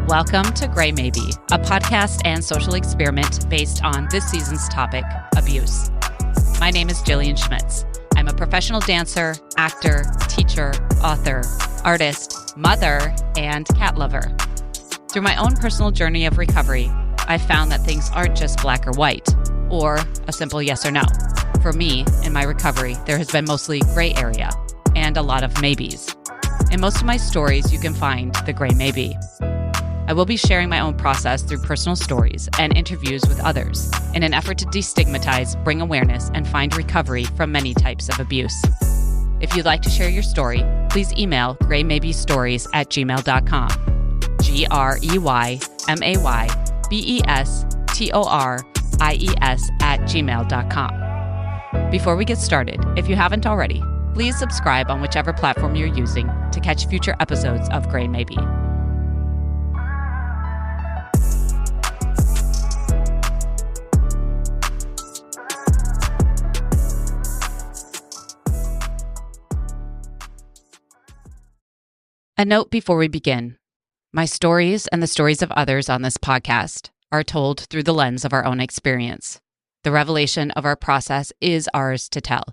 Welcome to Gray Maybe, a podcast and social experiment based on this season's topic, abuse. My name is Jillian Schmitz. I'm a professional dancer, actor, teacher, author, artist, mother, and cat lover. Through my own personal journey of recovery, I've found that things aren't just black or white, or a simple yes or no. For me, in my recovery, there has been mostly gray area and a lot of maybes. In most of my stories, you can find the gray maybe. I will be sharing my own process through personal stories and interviews with others in an effort to destigmatize, bring awareness, and find recovery from many types of abuse. If you'd like to share your story, please email graymaybestories@gmail.com. graymaybestories@gmail.com. Before we get started, if you haven't already, please subscribe on whichever platform you're using to catch future episodes of Gray Maybe. A note before we begin. My stories and the stories of others on this podcast are told through the lens of our own experience. The revelation of our process is ours to tell.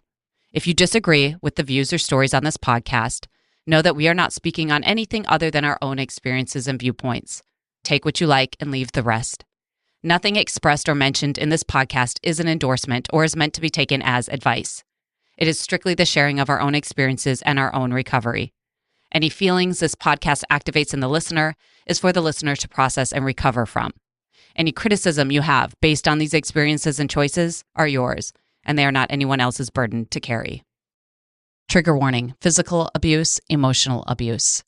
If you disagree with the views or stories on this podcast, know that we are not speaking on anything other than our own experiences and viewpoints. Take what you like and leave the rest. Nothing expressed or mentioned in this podcast is an endorsement or is meant to be taken as advice. It is strictly the sharing of our own experiences and our own recovery. Any feelings this podcast activates in the listener is for the listener to process and recover from. Any criticism you have based on these experiences and choices are yours, and they are not anyone else's burden to carry. Trigger warning: physical abuse, emotional abuse.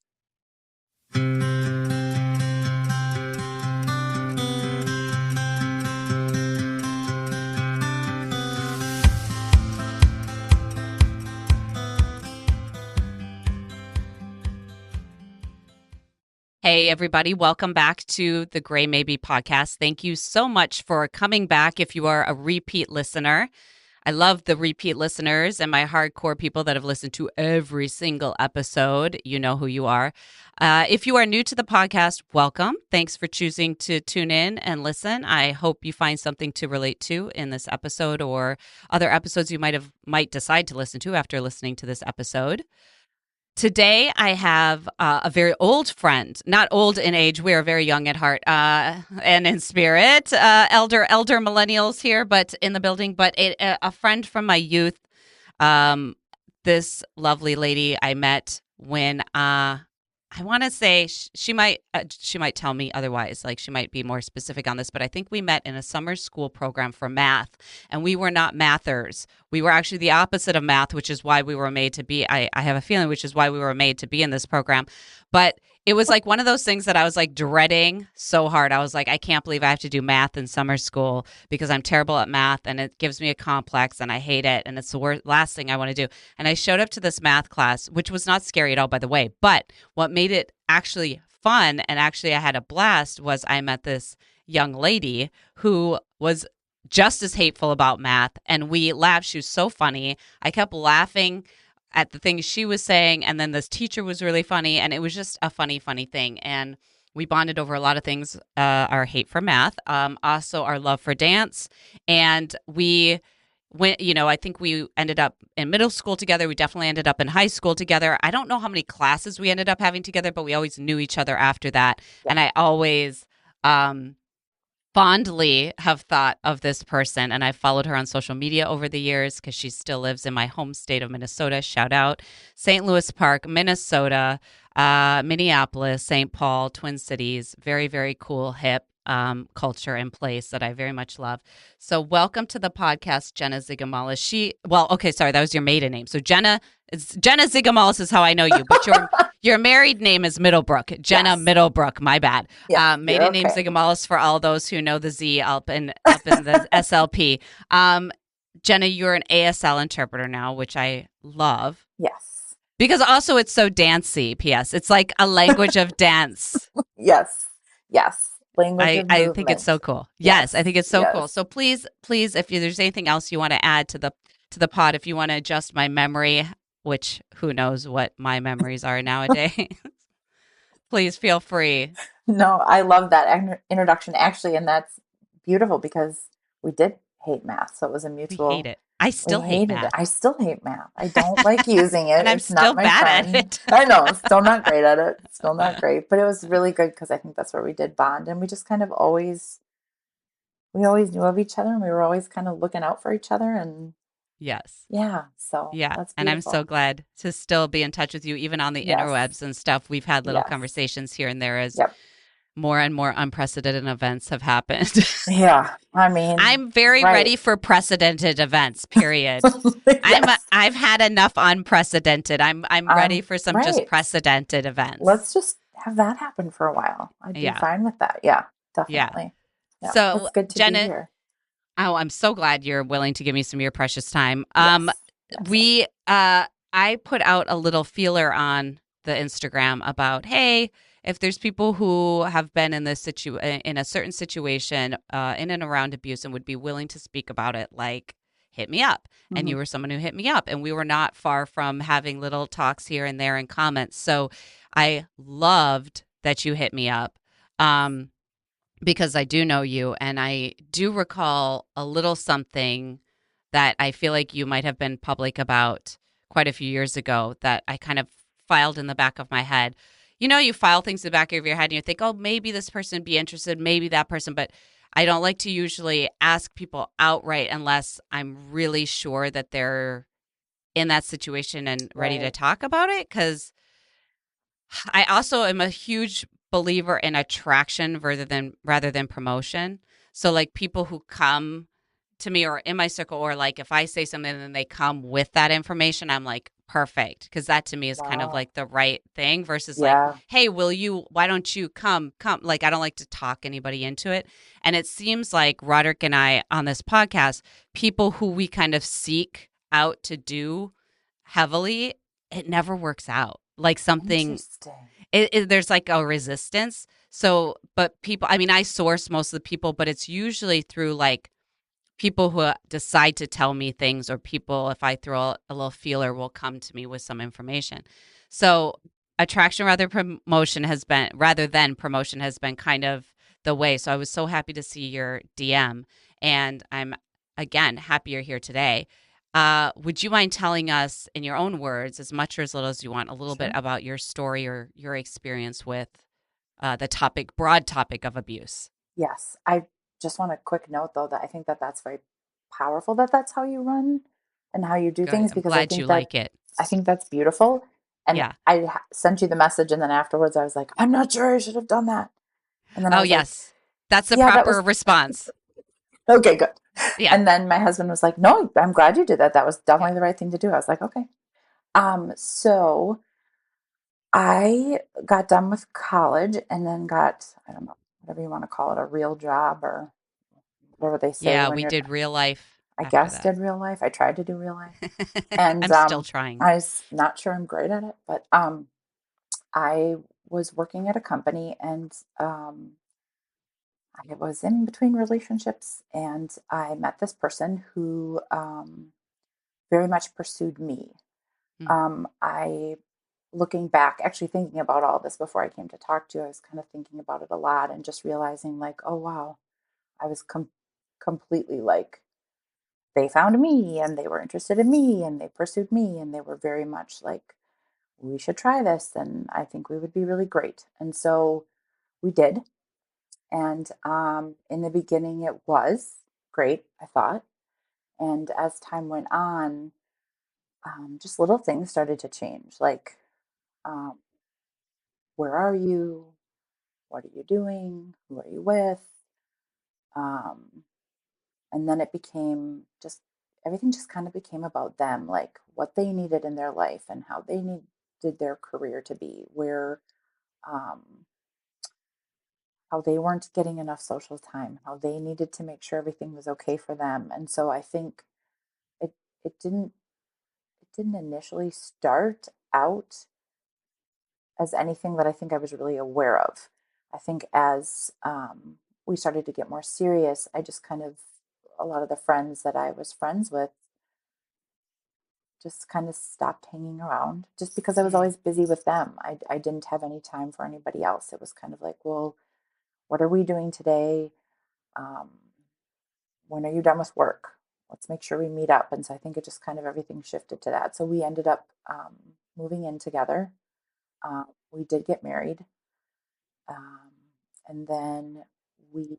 Hey, everybody. Welcome back to the Gray Maybe podcast. Thank you so much for coming back if you are a repeat listener. I love the repeat listeners and my hardcore people that have listened to every single episode. You know who you are. If you are new to the podcast, welcome. Thanks for choosing to tune in and listen. I hope you find something to relate to in this episode or other episodes you might decide to listen to after listening to this episode. Today, I have a very old friend, not old in age. We are very young at heart and in spirit. Elder millennials here, but in the building. But a friend from my youth, this lovely lady I met when I want to say she might tell me otherwise. Like, she might be more specific on this, but I think we met in a summer school program for math, and we were not mathers. We were actually the opposite of math, which is why we were made to be. I have a feeling, which is why we were made to be in this program. But it was like one of those things that I was like dreading so hard. I was like, I can't believe I have to do math in summer school because I'm terrible at math and it gives me a complex and I hate it and it's the last thing I want to do. And I showed up to this math class, which was not scary at all, by the way. But what made it actually fun and actually I had a blast was I met this young lady who was just as hateful about math, and we laughed. She was so funny. I kept laughing at the things she was saying, and then this teacher was really funny, and it was just a funny thing. And we bonded over a lot of things, our hate for math, also our love for dance, and we went, I think we ended up in middle school together. We definitely ended up in high school together. I don't know how many classes we ended up having together, but we always knew each other after that, and I always fondly have thought of this person, and I've followed her on social media over the years because she still lives in my home state of Minnesota. Shout out St. Louis Park, Minnesota, Minneapolis, St. Paul, Twin Cities. Very, very cool, hip culture and place that I very much love. So welcome to the podcast, Genna Middlebrook. That was your maiden name. So Genna Middlebrook is how I know you, but your married name is Middlebrook. Genna Middlebrook, my bad. Yeah, maiden name Middlebrook for all those who know the Z up in the SLP. Genna, you're an ASL interpreter now, which I love. Yes. Because also it's so dancey, P.S. It's like a language of dance. Yes. I think it's so cool. Yes, I think it's so cool. So please, if there's anything else you want to add to the pod, if you want to adjust my memory, which who knows what my memories are nowadays, please feel free. No, I love that introduction actually, and that's beautiful because we did hate math, so it was a We hate mutual. it. I We still hate hated it. math. I still hate math. I don't like using it. And I'm It's not still my bad at friend. it. I know, still not great at it. Still not great, but it was really good because I think that's where we did bond, and we just kind of always we always knew of each other, and we were always kind of looking out for each other, and Yes. yeah, so Yeah. that's And I'm so beautiful. glad to still be in touch with you, even on the Yes, interwebs and stuff. We've had little yes, conversations here and there as yep, more and more unprecedented events have happened. yeah. I mean, I'm very right. ready for precedented events, period. Yes, I've had enough unprecedented. I'm ready I'm for some just right. precedented events. Let's just have that happen for a while. I'd be Yeah. fine with that. Yeah, Yeah. definitely. Yeah, So, it's good to be Jenna, here. oh, I'm so glad you're willing to give me some of your precious time. Yes, yes, yes. We I put out a little feeler on the Instagram about, hey, if there's people who have been in in a certain situation in and around abuse and would be willing to speak about it, like hit me up. And you Hmm. were someone who hit me up, and we were not far from having little talks here and there in comments. So I loved that you hit me up. Um, because I do know you and I do recall a little something that I feel like you might have been public about quite a few years ago that I kind of filed in the back of my head. You know, you file things in the back of your head and you think, oh, maybe this person would be interested, maybe that person. But I don't like to usually ask people outright unless I'm really sure that they're in that situation and ready to Right. talk about it. Because I also am a huge believer in attraction rather than promotion. So like people who come to me or in my circle or like if I say something and they come with that information, I'm like perfect because that to me is kind of Wow. like the right thing versus like, Yeah. hey, will you why don't you come like I don't like to talk anybody into it. And it seems like Roderick and I on this podcast, people who we kind of seek out to do heavily, it never works out. Like something Interesting. there's like a resistance. So, but people, I mean, I source most of the people, but it's usually through like people who decide to tell me things, or people, if I throw a little feeler, will come to me with some information. So, attraction rather than promotion has been kind of the way. So, I was so happy to see your DM, and I'm again happy you're here today. Would you mind telling us, in your own words, as much or as little as you want, a little bit Sure. about your story or your experience with the broad topic of abuse? Yes. I just want a quick note though that I think that that's very powerful that that's how you run and how you do Good. things I'm because I glad think you that like it. I think that's beautiful. And Yeah. sent you the message, and then afterwards I was like, I'm not sure I should have done that. And then I Oh, was like, yes. That's the yeah, that proper was response. okay, good. Yeah. And then my husband was like, no, I'm glad you did that. That was Yeah. definitely the right thing to do. I was like, okay. So I got done with college and then got, I don't know, whatever you want to call it, a real job or whatever they say Yeah. when We you're, did real life I after guess, that. did real life. I tried to do real life. And I'm still trying. I was not sure I'm great at it, but I was working at a company, and I was in between relationships, and I met this person who very much pursued me. Mm. I, looking back, actually thinking about all this before I came to talk to you, I was kind of thinking about it a lot and just realizing, like, oh, wow, I was completely like, they found me and they were interested in me and they pursued me and they were very much like, we should try this and I think we would be really great. And so we did. And in the beginning, it was great, I thought. And as time went on, just little things started to change. Like, um, where are you? What are you doing? Who are you with? Um, and then it became just everything just kind of became about them, like what they needed in their life and how they needed their career to be, where um, how they weren't getting enough social time, how they needed to make sure everything was okay for them. And so I think it it didn't it didn't initially start out as anything that I think I was really aware of. I think as we started to get more serious, I just kind of, a lot of the friends that I was friends with just kind of stopped hanging around just because I was Mm. always busy with them. I didn't have any time for anybody else. It was kind of like, well, what are we doing today? Um, when are you done with work? Let's make sure we meet up. And so I think it just kind of everything shifted to that. So we ended up moving in together. We did get married. Um, and then we,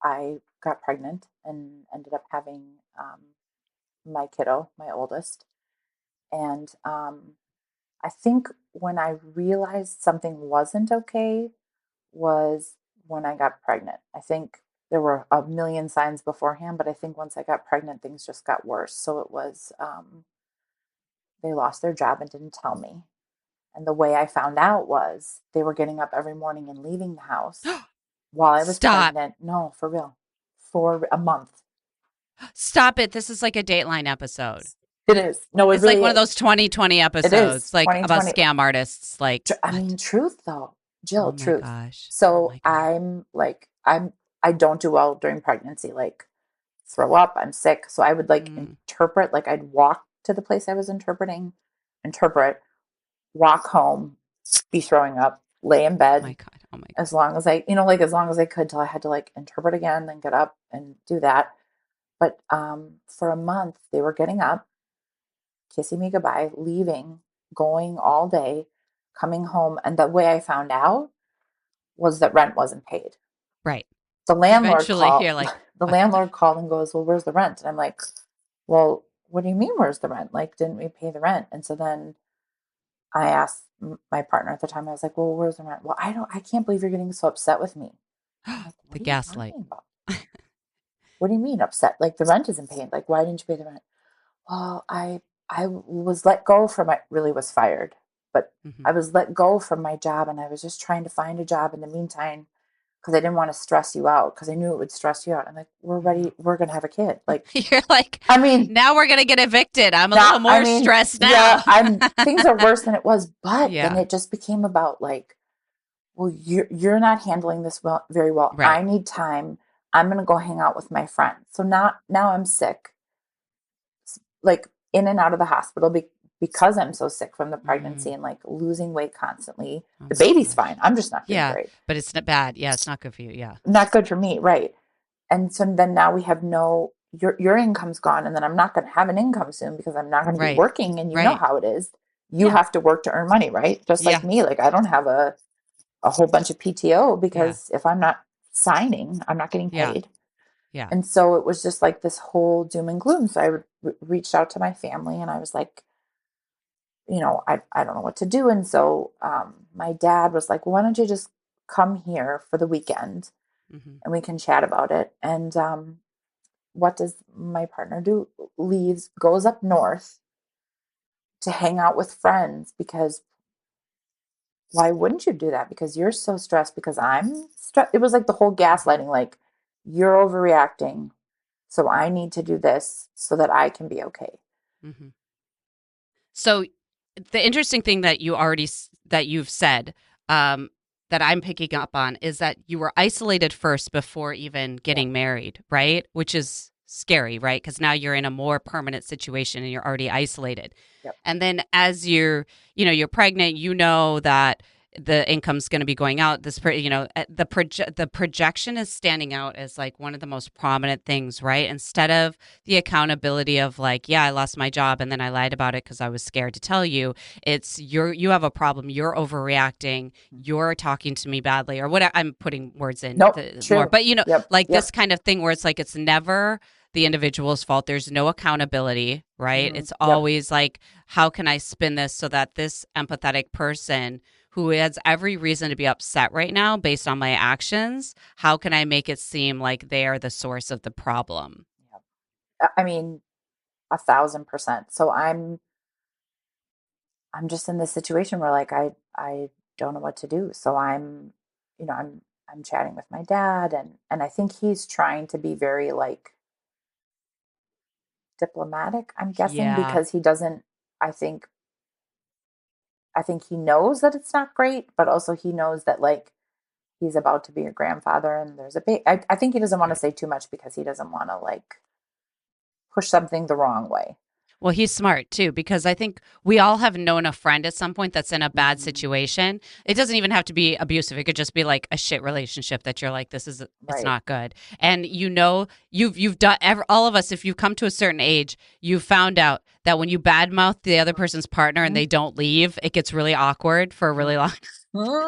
I got pregnant and ended up having my kiddo, my oldest. And I think when I realized something wasn't okay was when I got pregnant. I think there were a million signs beforehand, but I think once I got pregnant, things just got worse. So it was, they lost their job and didn't tell me. And the way I found out was they were getting up every morning and leaving the house while I was Stop. pregnant. No, for real, for a month. Stop it. This is like a Dateline episode. It is. No, it It's like really one of is. those 2020 It is episodes, like about 2020. scam artists. Like, I what? mean, truth though, Oh Jill, my truth. gosh. Oh So my God. I don't do well during pregnancy. Like, throw up, I'm sick. So I would like Mm. interpret, like I'd walk to the place I was interpret, walk home, be throwing up, lay in Oh my bed God. Oh my as God. long as I, like as long as I could till I had to like interpret again, then get up and do that. But for a month, they were getting up, kissing me goodbye, leaving, going all day, coming home. And the way I found out was that rent wasn't paid. Right. The landlord Eventually, called you're like, the what? landlord called and goes, well, where's the rent? And I'm like, well, what do you mean where's the rent? Like, didn't we pay the rent? And so then I asked my partner at the time, I was like, well, where's the rent? Well, I can't believe you're getting so upset with me. I'm like, The what are you gaslight. talking about? What do you mean upset? Like the rent isn't paid. Like, why didn't you pay the rent? Well, I was let go from my really was fired, but Hmm. I was let go from my job and I was just trying to find a job in the meantime because I didn't want to stress you out because I knew it would stress you out. I'm like, we're ready, we're gonna have a kid. Like, You're like, I mean, now we're going to get evicted. I'm a not little I more mean, stressed yeah, now. I'm things are worse than it was, but then Yeah. it just became about like, well, you're not handling this well very well. Right. I need time. I'm gonna go hang out with my friends. So now I'm sick, like in and out of the hospital because I'm so sick from the pregnancy Mm. and like losing weight constantly. Oh The my baby's fine. gosh. I'm just not doing Yeah. great. But it's not bad. Yeah. It's not good for you. Yeah. Not good for me, right? And so then now we have no your income's gone, and then I'm not going to have an income soon because I'm not going to be Right. working. And you know Right. how it is. You Yeah. have to work to earn money, right? Just like Yeah. me. Like I don't have a whole bunch of PTO Yeah. because if I'm not signing, I'm not getting Yeah. paid. Yeah. And so it was just like this whole doom and gloom. So reached out to my family and I was like, I don't know what to do. And so my dad was like, well, why don't you just come here for the weekend Hmm. and we can chat about it. And what does my partner do? Leaves, goes up north to hang out with friends because why wouldn't you do that? Because you're so stressed because I'm stressed. It was like the whole Hmm. gaslighting, like you're overreacting. So I need to do this so that I can be okay. Hmm. So the interesting thing that that you've said, that I'm picking up on is that you were isolated first before even Yep. getting married, right? Which is scary, right? Because now you're in a more permanent situation and you're already isolated. Yep. And then as you're pregnant, you know that the income's going to be going out. The projection is standing out as like one of the most prominent things, right? Instead of the accountability of like, yeah, I lost my job and then I lied about it because I was scared to tell you. It's you have a problem. You're overreacting. You're talking to me badly, or what? I'm putting words in Nope. the more, True. but Yep. like this Yep. kind of thing where it's like it's never the individual's fault. There's no accountability, right? It's Yep. always like, how can I spin this so that this empathetic person who has every reason to be upset right now based on my actions, how can I make it seem like they are the source of the problem? Yep. I mean, 1,000%. So I'm just in this situation where like I don't know what to do. So I'm chatting with my dad and I think he's trying to be very like diplomatic, I'm guessing, Yeah, because he doesn't I think I think he knows that it's not great, but also he knows that like he's about to be a grandfather and there's a big I think he doesn't want to right. say too much because he doesn't want to like push something the wrong way. Well, he's smart too, because I think we all have known a friend at some point that's in a bad Mhm. situation. It doesn't even have to be abusive. It could just be like a shit relationship that you're like, it's Right. not good. And you've done, all of us, if you've come to a certain age, you've found out that when you badmouth the other person's partner and Mhm. they don't leave, it gets really awkward for a really long.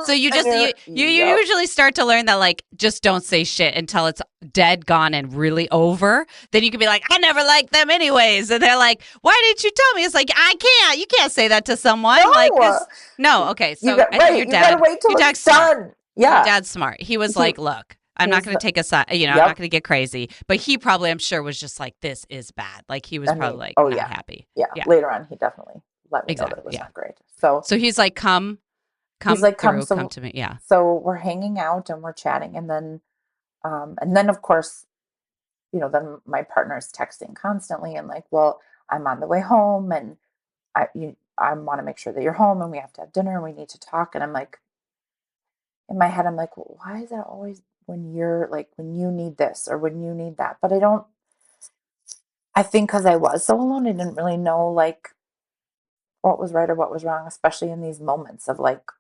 So you And just you're, you yep. usually start to learn that, like, just don't say shit until it's dead, gone, and really over. Then you can be like, I never liked them anyways, and they're like, why didn't you tell me? It's like, I can't. You can't say that to someone. Like, No, cause no. Okay, you so got right. You got to wait till your it's dad's smart. done. Your Yeah. dad's smart. He was He like, look, I'm he not was going to the take a side. I'm not yep. going to get crazy. But he probably, I'm sure, was just like, this is bad. Like he was I probably mean, like oh not yeah, happy. yeah. Yeah, Later on, he definitely let me know that it exactly. was Yeah. not great. So So he's like, he's come like, "Come." through, come So to me. Yeah. we're hanging out and we're chatting, and then of course, then my partner's texting constantly and like, "Well, I'm on the way home, and I want to make sure that you're home, and we have to have dinner, and we need to talk." And I'm like, in my head, I'm like, well, "Why is that always when you're like when you need this or when you need that?" But I don't. I think because I was so alone, I didn't really know like what was right or what was wrong, especially in these moments of like,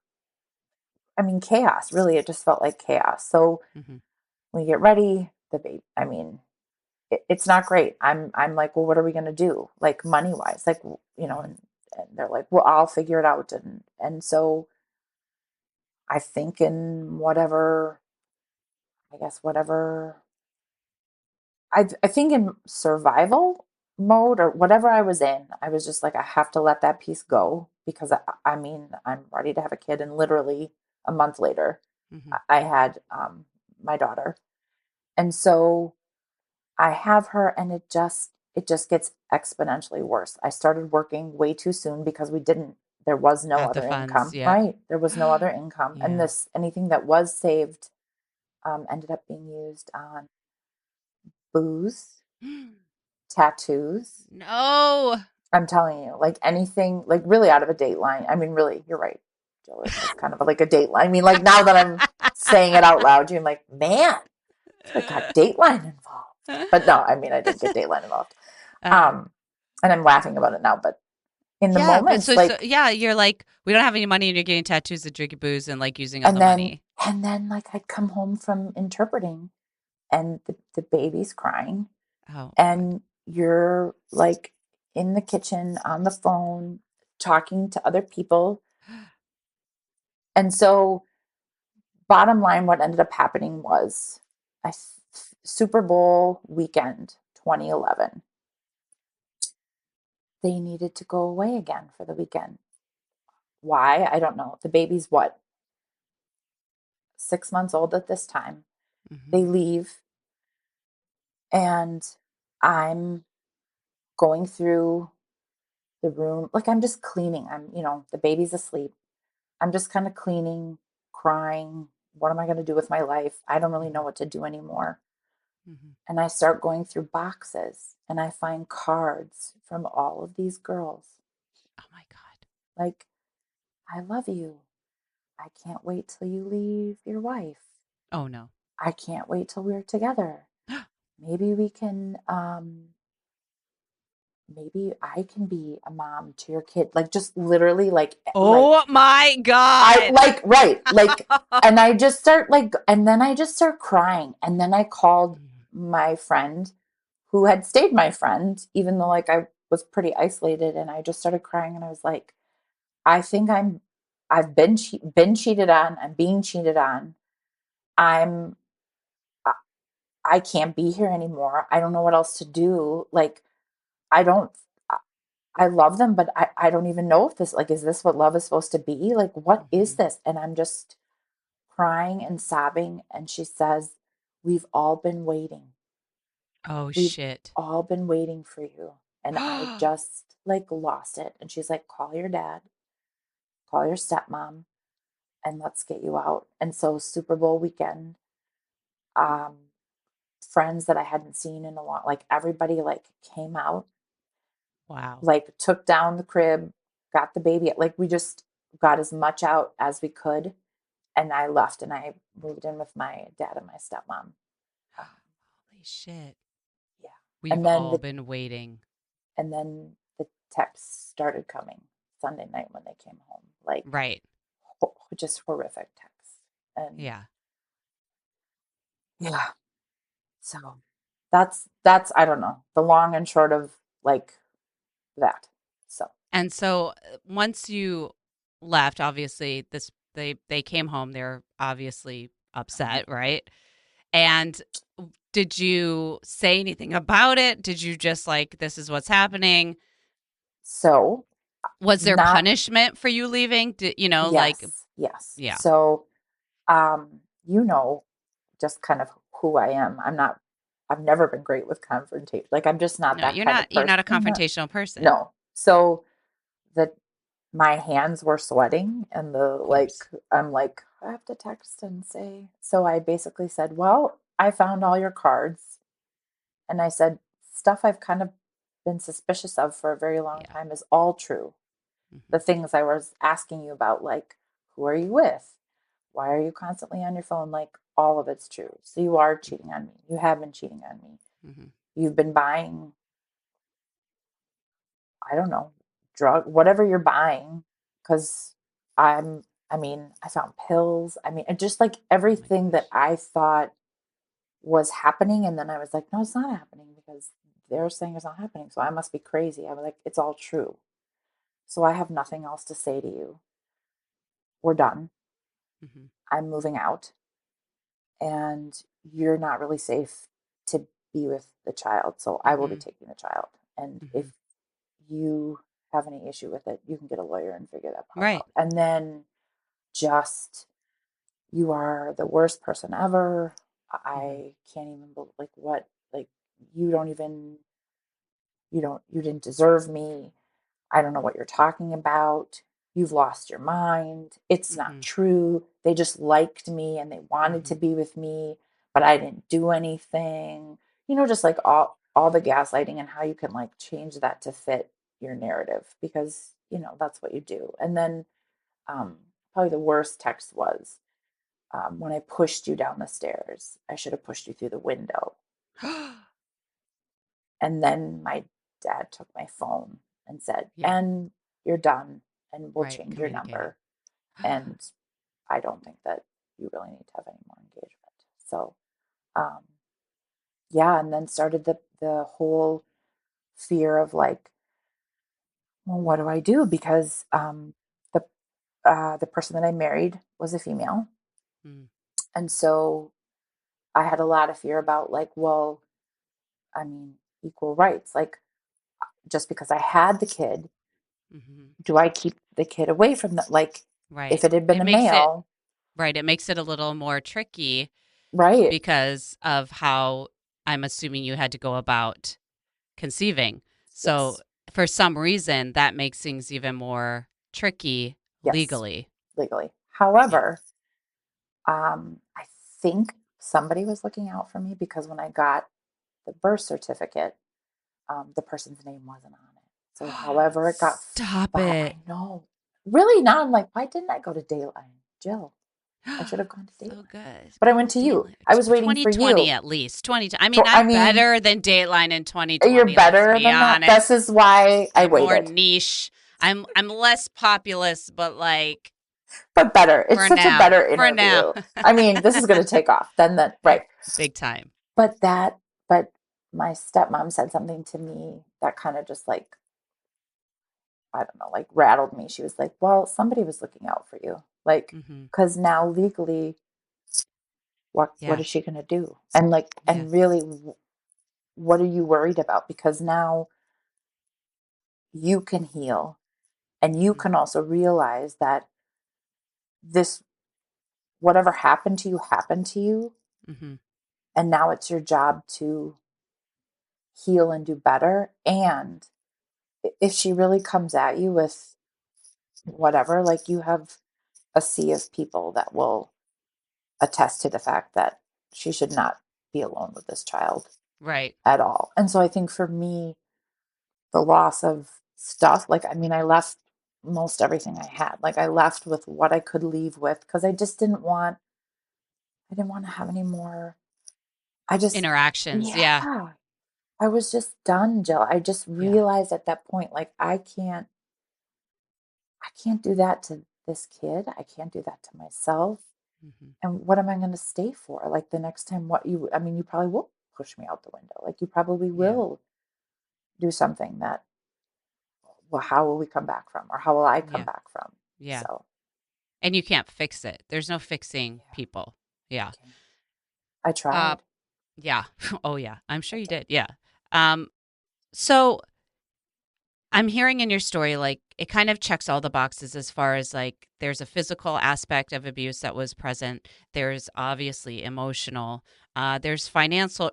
I mean, chaos. Really, it just felt like chaos. So Hmm. we get ready. The baby. I mean, it's not great. I'm like, well, what are we gonna do? Like money wise, like Hmm. and they're like, well, I'll figure it out. And so I think in whatever, I guess whatever, I think in survival mode or whatever I was in, I was just like, I have to let that piece go because I mean, I'm ready to have a kid, and literally a month later, Hmm. I had my daughter, and so I have her, and it just gets exponentially worse. I started working way too soon because there was no Got the other funds. income, Yep. right? There was no other income, and Yeah. this anything that was saved ended up being used on booze, tattoos. No. I'm telling you, like anything, like really out of a date line. I mean, really, you're right, Jill. It was kind of like a date line. I mean, like now that I'm saying it out loud, you're like, man, it got Dateline involved. But no, I mean, I didn't get Dateline involved. um, Um, and I'm laughing about it now, but in the yeah, but moments, so like, yeah, you're like, we don't have any money, and you're getting tattoos and drinking booze and like using all and the then, money. and then, like, I'd come home from interpreting, and the baby's crying, Oh God. and you're like in the kitchen on the phone talking to other people, and so bottom line, what ended up happening was I Super Bowl weekend 2011. They needed to go away again for the weekend. Why? I don't know. The baby's what, 6 months old at this time. Hmm. They leave, and I'm going through the room. Like I'm just cleaning. The baby's asleep. I'm just kind of cleaning, crying. What am I going to do with my life? I don't really know Hmm. what to do anymore. Hmm. And I start going through boxes and I find cards from all of these girls. Oh my God. Like, I love you. I can't wait till you leave your wife. Oh no. I can't wait till we're together. Maybe we can, maybe I can be a mom to your kid. Like, just literally, like, Oh my I God. like, right. Like, and I just start like, and then I just start crying. And then I called my friend who had stayed my friend, even though like I was pretty isolated. And I just started crying and I was like, I think I've been cheated on. I'm being cheated on. I'm, I I can't be here anymore. I don't know what else to do. Like, I don't, I love them, but I don't even know if this, like, is this what love is supposed to be? Like, what is Hmm. this? And I'm just crying and sobbing. And she says, we've all been waiting. Oh We've shit. all been waiting for you. And I just like lost it. And she's like, call your dad, call your stepmom, and let's get you out. And so Super Bowl weekend, um, friends that I hadn't seen in a long, like everybody like came out, Wow. like took down the crib, got the baby. Like we just got as much out as we could. And I left and I moved in with my dad and my stepmom. Um, Holy shit. yeah. We've And then all the been waiting. and then the texts started coming Sunday night when they came home, like Right. just horrific texts. And Yeah. yeah, so that's I don't know, the long and short of like that. So And so once you left, obviously they came home. They're obviously upset, right? And did you say anything about it? Did you just like, this is what's happening? so Was there not punishment for you leaving? Did you know, like, yes, yes. yeah, So you know, just kind of who I am. I've never been great with confrontation. Like I'm just not no, that kind of you're person. not a confrontational person. No. So the my hands were sweating and the Of like course. I'm like, I have to text and say. So I basically said, well, I found all your cards and I said, stuff I've kind of been suspicious of for a very long Yeah. time is all true. The Hmm. things I was asking you about, like, who are you with? Why are you constantly on your phone? Like, all of it's true. So you are cheating on me. You have been cheating on me. Hmm. You've been buying, I don't know, drug, whatever you're buying, because I mean, I found pills. I mean, just like Oh my everything that gosh. I thought was happening. And then I was like, no, it's not happening because they're saying it's not happening. So I must be crazy. I was like, it's all true. So I have nothing else to say to you. We're done. Hmm. I'm moving out. And you're not really safe to be with the child. So I will be Hmm. taking the child. And if Hmm. you have any issue with it, you can get a lawyer and figure that part Right. out. And then just, you are the worst person ever. Hmm. I can't even believe, like, what, like, you don't even, you didn't deserve me. I don't know what you're talking about. You've lost your mind. It's not Hmm. true. They just liked me and they wanted to Hmm. be with me, but I didn't do anything. Just like all the gaslighting and how you can like change that to fit your narrative because, that's what you do. And then um probably the worst text was when I pushed you down the stairs. I should have pushed you through the window. And then my dad took my phone and said, Yeah. and you're done, and we'll Right. change your Communicating. number. And I don't think that you really need to have any more engagement. So, um, yeah. And then started the whole fear of like, well, what do I do? Because the person that I married was a female. Mm. And so I had a lot of fear about like, well, I mean, equal rights. Like, just because I had the kid, Hmm. do I keep the kid away from that? Like, if Right. it had been It a makes it male, right. It makes it a little more tricky right? because of how I'm assuming you had to go about conceiving. So Yes, for some reason, that makes things even more tricky yes, legally. legally. Yeah. However, I think somebody was looking out for me because when I got the birth certificate, the person's name wasn't on it. So, however, it got Stop filed. it. I know. Really, now I'm like, why didn't I go to Dayline? Jill, I should have gone to So Dayline. good. But I went to you. Dateline. I was waiting for 2020 you. at least. 20. I mean, I I'm mean, better than Dateline in you're 2020. Let's better be than that. This honest. is why I I'm more waited. niche. I'm less populous, but like But better. It's for such a now. better For now. interview. I mean, this is going to take off. Then that, right. Big time. But my stepmom said something to me that kind of just like, I don't know, like rattled me. She was like, well, somebody was looking out for you. Like, Hmm. because now legally, what Yeah. is she going to do? And like, Yeah. and really, what are you worried about? Because now you can heal and you Hmm. can also realize that this, whatever happened to you. Hmm. And now it's your job to heal and do better. And if she really comes at you with whatever, like you have a sea of people that will attest to the fact that she should not be alone with this child Right. at all. And so I think for me, the loss of stuff, like, I mean, I left most everything I had. Like, I left with what I could leave with because I didn't want to have any more. I just, Interactions. Yeah. yeah, I was just done, Jill. I just Yeah. realized at that point, like, I can't do that to this kid. I can't do that to myself. Hmm. And what am I going to stay for? Like the next time, I mean, you probably will push me out the window. Like you probably Yeah. will do something that, well, how will we come back from? Or how will I come Yeah. back from? Yeah. So, And you can't fix it. There's no fixing yeah, people. I Yeah. can't. I Uh, tried. yeah. Oh, yeah. I'm I sure you did. did. Yeah. Um, so I'm hearing in your story, like, it kind of checks all the boxes as far as like there's a physical aspect of abuse that was present. There's obviously emotional. There's financial,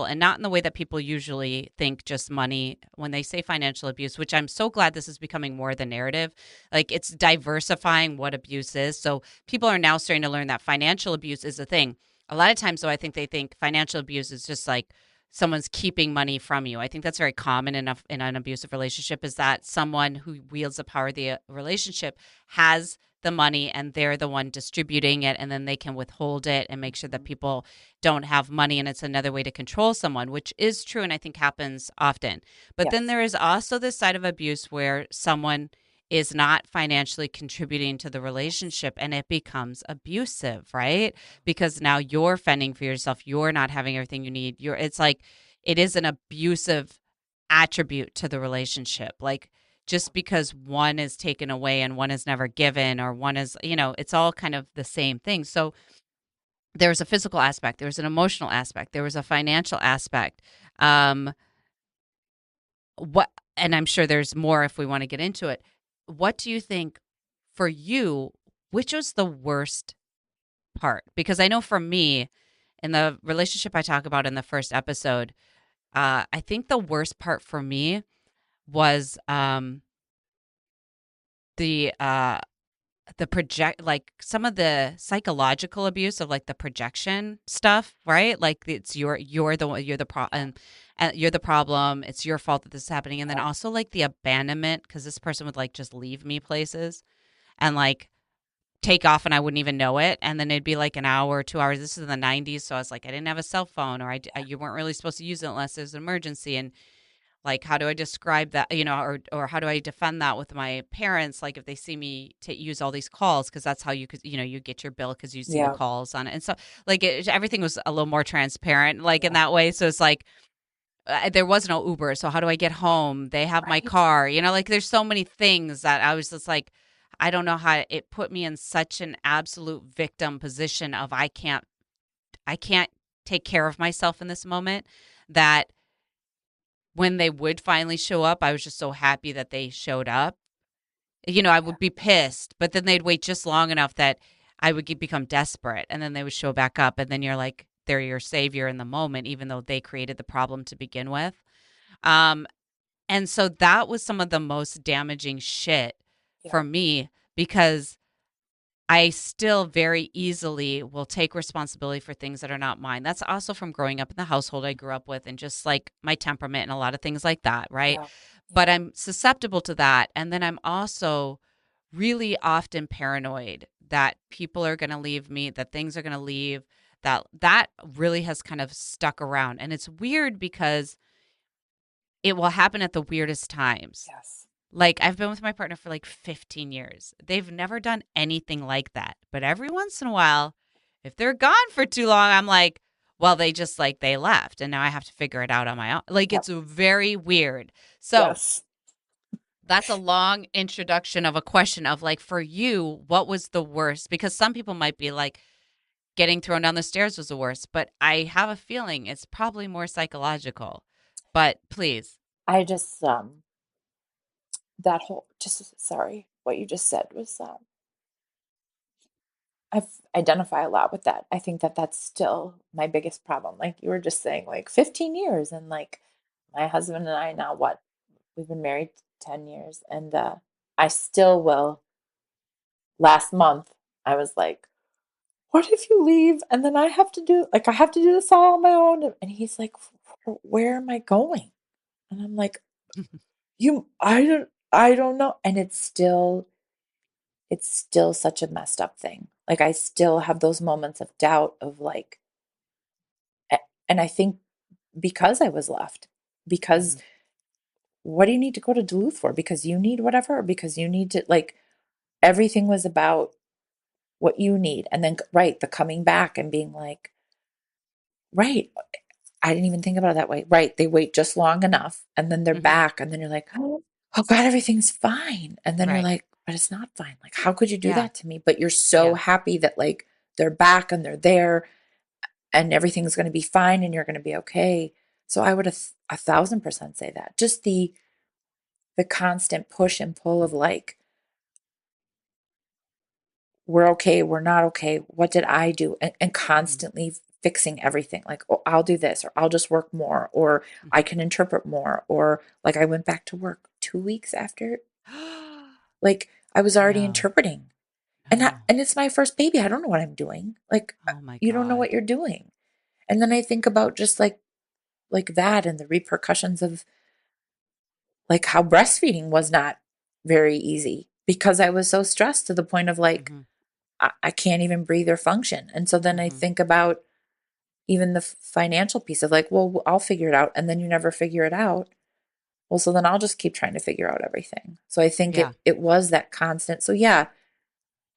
and not in the way that people usually think, just money when they say financial abuse. Which I'm so glad this is becoming more the narrative. Like it's diversifying what abuse is. So people are now starting to learn that financial abuse is a thing. A lot of times, though, I think they think financial abuse is just like someone's keeping money from you. I think that's very common in an abusive relationship is that someone who wields the power of the relationship has the money and they're the one distributing it and then they can withhold it and make sure that Mhm. people don't have money and it's another way to control someone, which is true and I think happens often. But then Yes. there is also this side of abuse where someone is not financially contributing to the Yes. relationship and it becomes abusive, right? Because now you're fending for yourself, you're not having everything you need. You're it's like it is an abusive attribute to the relationship. Like just because one is taken away and one is never given or one is, it's all kind of the same thing. So there was a physical aspect, there was an emotional aspect, there was a financial aspect. Um what and I'm sure there's more if we want to get into it. What do you think for you, which was the worst part? Because I know for me, in the relationship I talk about in the first episode, I think the worst part for me was the uh, the project, like some of the psychological abuse of like the projection stuff, right? Like it's you're the one, you're the Yeah. and you're the problem. It's your fault that this is happening, and then Yeah. also like the abandonment because this person would like just leave me places and like take off and I wouldn't even know it. And then it'd be like an hour or 2 hours. This is in the 90s. So I was like, I didn't have a cell phone or you weren't really supposed to use it unless there's an emergency. And like, how do I describe that, or how do I defend that with my parents? Like if they see me use all these calls, cause that's how you could, you get your bill cause you see the Yeah. calls on it. And so like everything was a little more transparent, like in Yeah. that way. So it's like, there was no Uber. So how do I get home? They have my Right. car. Like there's so many things that I was just like, I don't know how it put me in such an absolute victim position of I can't take care of myself in this moment that when they would finally show up, I was just so happy that they showed up. I Yeah. would be pissed, but then they'd wait just long enough that I would become desperate and then they would show back up and then you're like they're your savior in the moment even though they created the problem to begin with. Um And so that was some of the most damaging shit Yeah. for me because I still very easily will take responsibility for things that are not mine. That's also from growing up in the household I grew up with and just like my temperament and a lot of things like that, right? Yeah. But Yeah. I'm susceptible to that. And then I'm also really often paranoid that people are going to leave me, that things are going to leave, that really has kind of stuck around. And it's weird because it will happen at the weirdest times. Yes. Like, I've been with my partner for like 15 years. They've never done anything like that. But every once in a while, if they're gone for too long, I'm like, well, they just like they left and now I have to figure it out on my own. Like, Yep. it's very weird. So, Yes. that's a long introduction of a question of like, for you, what was the worst? Because some people might be like, getting thrown down the stairs was the worst, but I have a feeling it's probably more psychological. But please. I just that whole just sorry, what you just said was I identify a lot with that. I think that that's still my biggest problem. Like you were just saying, like 15 years, and like my husband and I now, what, we've been married 10 years, and I still will. Last month, I was like, "What if you leave and then I have to do this all on my own?" And he's like, "Where am I going?" And I'm like, I don't know." And it's still such a messed up thing. Like I still have those moments of doubt of like, and I think because I was left. because Mhm. what do you need to go to Duluth for? Because you need whatever, or because you need to, like, everything was about what you need. And then, right, the coming back and being like, right, I didn't even think about it that way. Right. They wait just long enough and then they're Mhm. back. And then you're like, oh God, everything's fine. And then you're Right. like, but it's not fine. Like, how could you do Yeah. that to me? But you're so Yeah. happy that like they're back and they're there and everything's going to be fine and you're going to be okay. So I would 1,000% say that. Just the constant push and pull of like, we're okay, we're not okay, what did I do? And Mhm. constantly fixing everything. Like, oh, I'll do this, or I'll just work more, or I Mhm. can interpret more, or like I went back to work 2 weeks after, like I was already No. interpreting. No. And it's my first baby. I don't know what I'm doing. Like, Oh my you don't know what God. you're doing. And then I think about just like that and the repercussions of like how breastfeeding was not very easy because I was so stressed to the point of like Mhm. I can't even breathe or function. And so then I Mhm. think about even the financial piece of like, well, I'll figure it out. And then you never figure it out. Well, so then I'll just keep trying to figure out everything. So I think Yeah. it was that constant. So yeah,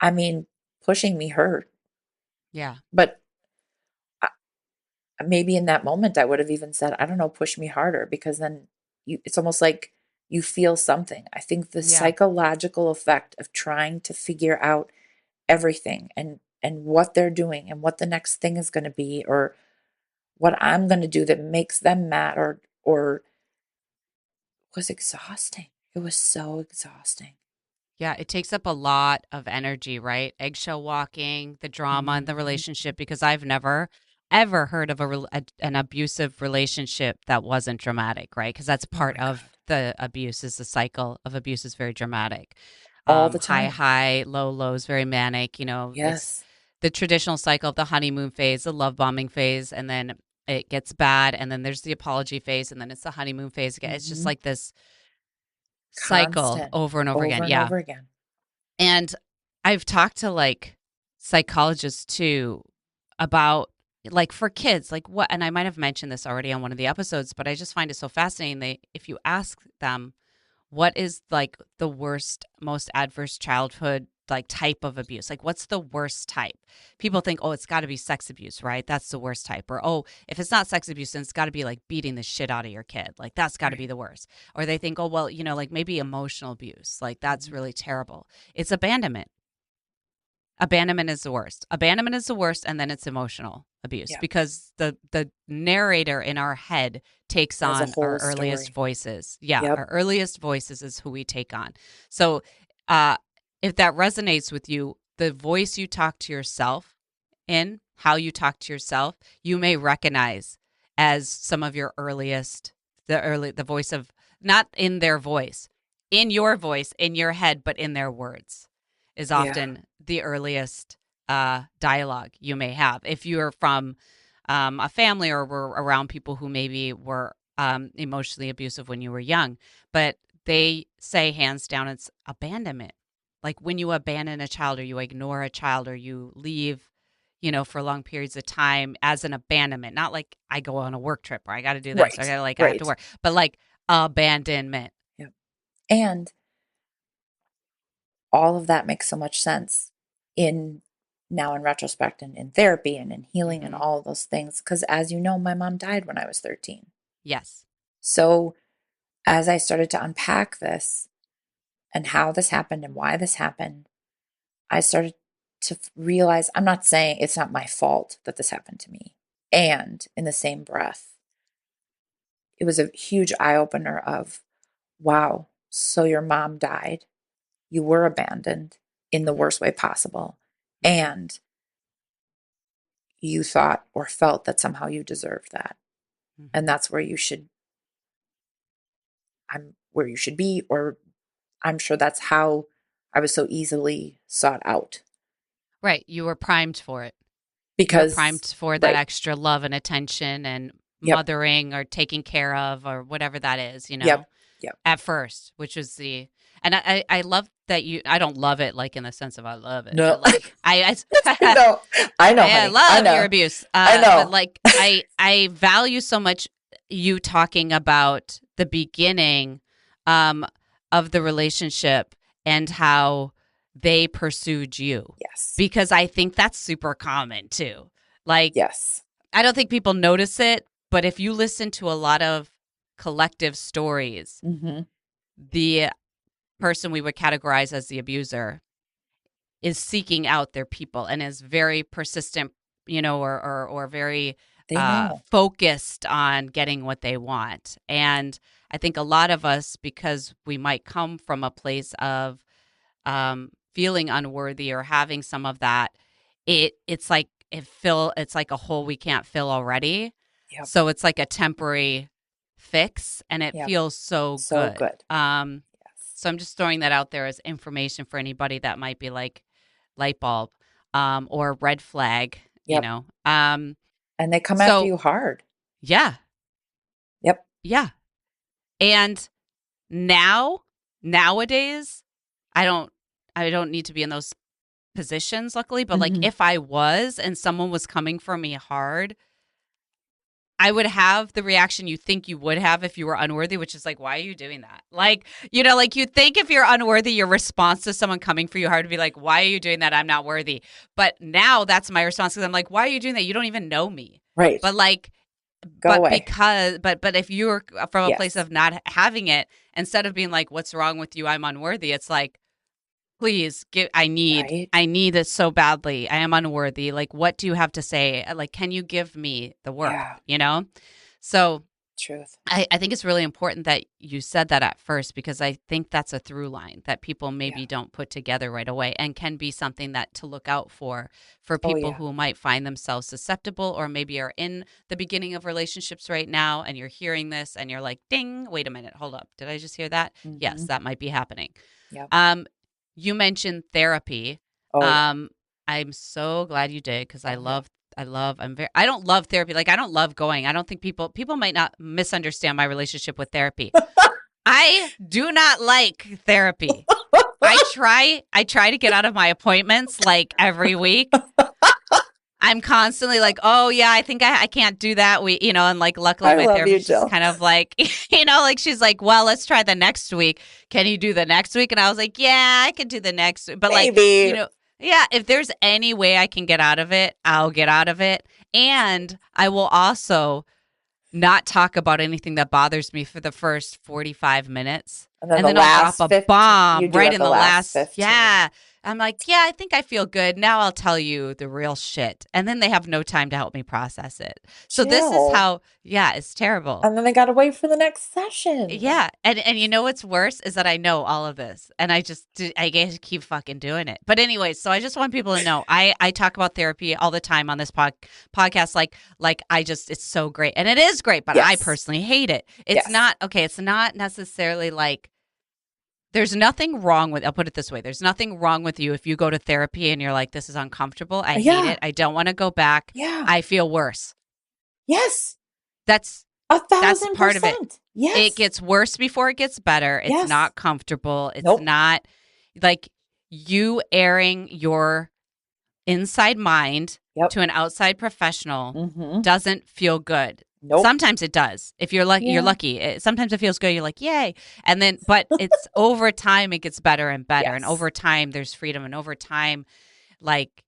I mean, pushing me hurt, Yeah. but maybe in that moment I would have even said, I don't know, push me harder because then it's almost like you feel something. I think the Yeah. psychological effect of trying to figure out everything and what they're doing and what the next thing is going to be or what I'm going to do that makes them mad or was exhausting. It was so exhausting. Yeah, it takes up a lot of energy, right? Eggshell walking, the drama in the Mhm. relationship, because I've never ever heard of an abusive relationship that wasn't dramatic, right? Because that's Oh part my of God. the abuse is the cycle of abuse is very dramatic. All the High, time. high, low, lows, very manic. It's Yes. the traditional cycle of the honeymoon phase, the love bombing phase, and then it gets bad, and then there's the apology phase, and then it's the honeymoon phase again. It's just Hmm. like this cycle Constant. over and over again. Over and Yeah. over again. And I've talked to like psychologists too about like for kids, like what, and I might have mentioned this already on one of the episodes, but I just find it so fascinating. If you ask them, what is like the worst, most adverse childhood like type of abuse? Like, what's the worst type? People think, oh, it's got to be sex abuse, right? That's the worst type. Or, oh, if it's not sex abuse, then it's got to be like beating the shit out of your kid. Like, that's got to be Right. the worst. Or they think, oh, well, like maybe emotional abuse. Like, that's Hmm. really terrible. It's abandonment. Abandonment is the worst. Abandonment is the worst, and then it's emotional abuse Yeah. because the narrator in our head takes As a on our whole earliest story. voices. Yeah, Yep. our earliest voices is who we take on. So, uh, if that resonates with you, the voice you talk to yourself in, how you talk to yourself, you may recognize as some of your earliest, the voice of not in their voice, in your voice, in your head, but in their words is Yeah. often the earliest dialogue you may have. If you're from a family or were around people who maybe were emotionally abusive when you were young, but they say hands down it's abandonment. Like when you abandon a child or you ignore a child or you leave, for long periods of time as an abandonment, not like I go on a work trip or I got to do this or Right. I have to Right. work, but like abandonment. Yep. And all of that makes so much sense in now in retrospect and in therapy and in healing and Hmm. all of those things. Because as you know, my mom died when I was 13. Yes. So as I started to unpack this and how this happened and why this happened, I started to realize I'm not saying it's not my fault that this happened to me. And in the same breath, it was a huge eye opener of, wow, so your mom died. You were abandoned in the Hmm. worst way possible. Hmm. And you thought or felt that somehow you deserved that. And Hmm. that's where I'm where you should be, or I'm sure that's how I was so easily sought out. Right. You were primed for it. You were Because, primed for that right. extra love and attention and Yep. mothering or taking care of or whatever that is, Yep. Yep. at first, which is and I love that I don't love it like in the sense of I love it, No. but like No. I know, I honey. I love your know. abuse. I But know. like I value so much you talking about the beginning um, of the relationship and how they pursued you, Yes. because I think that's super common too. Like, Yes. I don't think people notice it, but if you listen to a lot of collective stories, Mm-hmm. the person we would categorize as the abuser is seeking out their people and is very persistent, or very They know. focused on getting what they want. And I think a lot of us, because we might come from a place of feeling unworthy or having some of that, it's like a hole we can't fill already. Yep. So it's like a temporary fix, and it Yep. feels so So good. good. Yes. So I'm just throwing that out there as information for anybody that might be like light bulb, or red flag, Yep. And they come after So you hard. yeah, Yep. yeah. And nowadays, I don't I don't need to be in those positions, luckily, but like Mm-hmm. if I was and someone was coming for me hard, I would have the reaction you think you would have if you were unworthy, which is like, why are you doing that? Like, like you think if you're unworthy, your response to someone coming for you hard would be like, why are you doing that? I'm not worthy. But now that's my response, because I'm like, why are you doing that? You don't even know me. Right. But like, Go away. but if you're from a place Yes. of not having it, instead of being like, what's wrong with you? I'm unworthy. It's like, please give, Right. I need it so badly. I am unworthy. Like, what do you have to say? Like, can you give me the worth, Yeah. So Truth. I think it's really important that you said that at first, because I think that's a through line that people Yeah. maybe don't put together right away, and can be something that to look out for Oh people yeah. who might find themselves susceptible, or maybe are in the beginning of relationships right now and you're hearing this and you're like, ding, wait a minute, hold up. Did I just hear that? Mm-hmm. Yes, that might be happening. Yep. You mentioned therapy. Oh yeah. I'm so glad you did, because Oh yeah. I don't love therapy. Like, I don't love going. I don't think people might not misunderstand my relationship with therapy. I do not like therapy. I try to get out of my appointments like every week. I'm constantly like, oh yeah, I think I can't do that. And like, luckily I my love you, therapist just Jill. kind of like, like she's like, well, let's try the next week. Can you do the next week? And I was like, yeah, I could do the next week. But like, Maybe. yeah, if there's any way I can get out of it, I'll get out of it. And I will also not talk about anything that bothers me for the first 45 minutes. And then And the then I'll drop last a 15, you bomb do right at in the the last last. 15. Yeah. I'm like, yeah, I think I feel good. Now I'll tell you the real shit. And then they have no time to help me process it. So this is Jill. how, yeah, it's terrible. And then I got to wait for the next session. Yeah, and you know what's worse is that I know all of this, and I get to keep fucking doing it. But anyway, so I just want people to know I talk about therapy all the time on this podcast. Like I just, it's so great, and it is great, but I Yes. personally hate it. It's Yes. not okay. It's not necessarily like there's nothing wrong with. I'll put it this way: there's nothing wrong with you if you go to therapy and you're like, this is uncomfortable. I hate Yeah. it. I don't want to go back. Yeah. I feel worse. Yes. That's A that's thousand part of it. percent. It Yes. gets worse before it gets better. It's Yes. not comfortable. It's Nope. not like you airing your inside mind Yep. to an outside professional Mm-hmm. doesn't feel good. Nope. Sometimes it does. If you're lucky, you're Yeah. lucky. Sometimes it feels good. You're like, yay. And then, but it's over time, it gets better and better. And Yes. over time, there's freedom. And over time, like,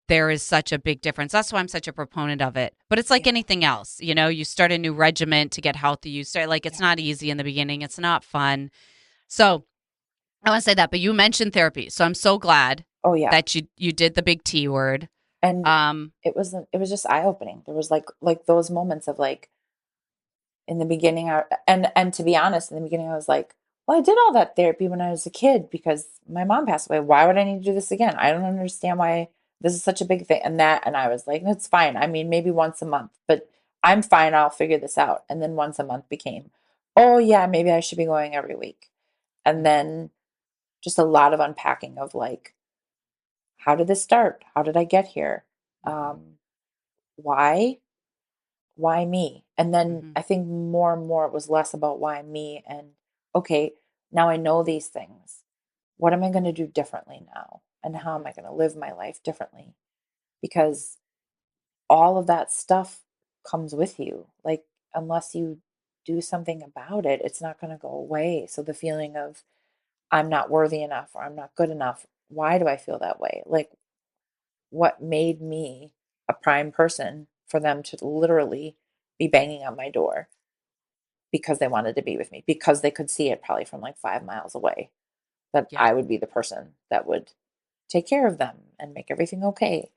there is such a big difference. That's why I'm such a proponent of it. But it's like Yeah. anything else. You start a new regiment to get healthy. You start, like, it's Yeah. not easy in the beginning. It's not fun. So I want to say that. But you mentioned therapy. So I'm so glad Oh yeah. that you did the big T word. And Um, it was just eye opening. There was like those moments of like in the beginning and to be honest, in the beginning I was like, well, I did all that therapy when I was a kid because my mom passed away. Why would I need to do this again? I don't understand why this is such a big thing. And I was like, it's fine. I mean, maybe once a month, but I'm fine. I'll figure this out. And then once a month became, oh yeah, maybe I should be going every week. And then just a lot of unpacking of like, how did this start? How did I get here? Um, why? Why me? And then mhm, I think more and more it was less about why me and okay, now I know these things. What am I going to do differently now? And how am mhm, I going to live my life differently? Because all of that stuff comes with you. Like unless you do something about it, it's not going to go away. So the feeling of I'm not worthy enough or I'm not good enough, why do I feel that way? Like, what made me a prime person for them to literally be banging on my door because they wanted to be with me, because they could see it probably from like 5 miles away, that Yeah. I would be the person that would take care of them and make everything okay.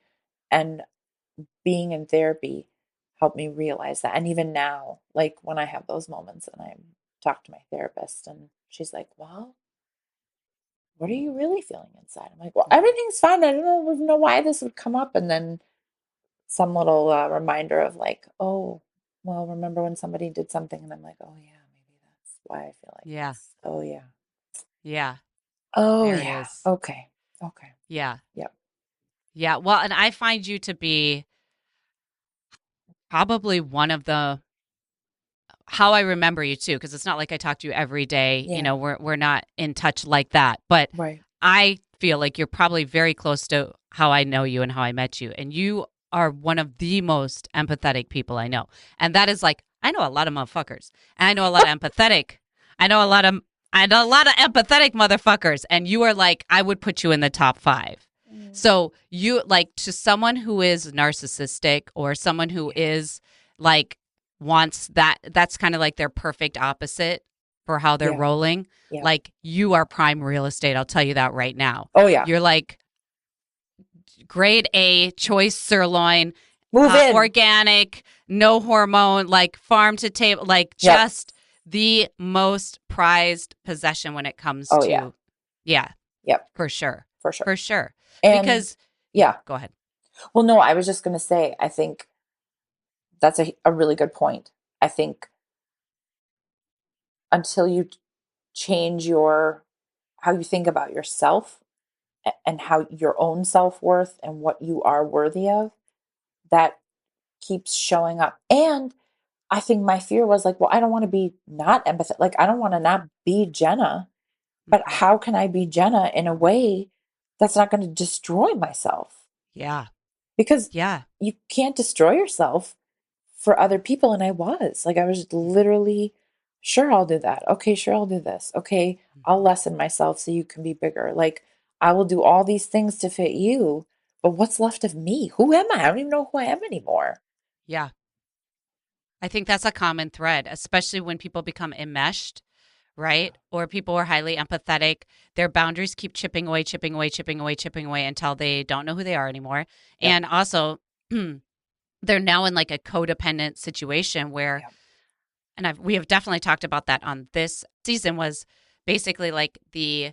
And being in therapy helped me realize that. And even now, like when I have those moments and I talk to my therapist and she's like, well, what are you really feeling inside? I'm like, well, Mhm. everything's fine. I don't even know why this would come up. And then some little reminder of like, oh, well, remember when somebody did something? And I'm like, oh, yeah, maybe that's why I feel like Yeah. this. Oh, yeah. Yeah. Oh, There it yeah. is. Okay. Okay. Yeah. Yep. Yeah. Well, and I find you to be probably one of the how I remember you too, because it's not like I talk to you every day. You Yeah. know, we're not in touch like that. But Right. I feel like you're probably very close to how I know you and how I met you. And you are one of the most empathetic people I know. And that is like I know a lot of motherfuckers. And I know a lot of empathetic. I know a lot of I know a lot of empathetic motherfuckers. And you are like, I would put you in the top 5. Mm. So you like to someone who is narcissistic or someone who Yeah. is like wants that's kind of like their perfect opposite for how they're Yeah. rolling. Yep. Like you are prime real estate. I'll tell you that right now. Oh, yeah. You're like grade A choice sirloin, Move in. organic, no hormone, like farm to table, like Yep. just the most prized possession when it comes Oh, yeah. to, yeah, Yep. for sure. For sure. For sure. And Because, yeah, yeah. go ahead. Well, no, I was just going to say, I think that's a really good point. I think until you change how you think about yourself and how your own self-worth and what you are worthy of, that keeps showing up. And I think my fear was like, well, I don't want to be not empathetic. Like, I don't want to not be Genna, but Hmm. how can I be Genna in a way that's not going to destroy myself? Yeah. Because Yeah. you can't destroy yourself for other people. And I was like, I was literally, sure, I'll do that. Okay, sure, I'll do this. Okay, I'll Hmm. lessen myself so you can be bigger. Like, I will do all these things to fit you. But what's left of me? Who am I? I don't even know who I am anymore. Yeah. I think that's a common thread, especially when people become enmeshed, Yeah. right? Or people are highly empathetic. Their boundaries keep chipping away, chipping away, chipping away, chipping away until they don't know who they are anymore. Yep. And also, they're now in like a codependent situation where, Yep. and we have definitely talked about that on this season, was basically like the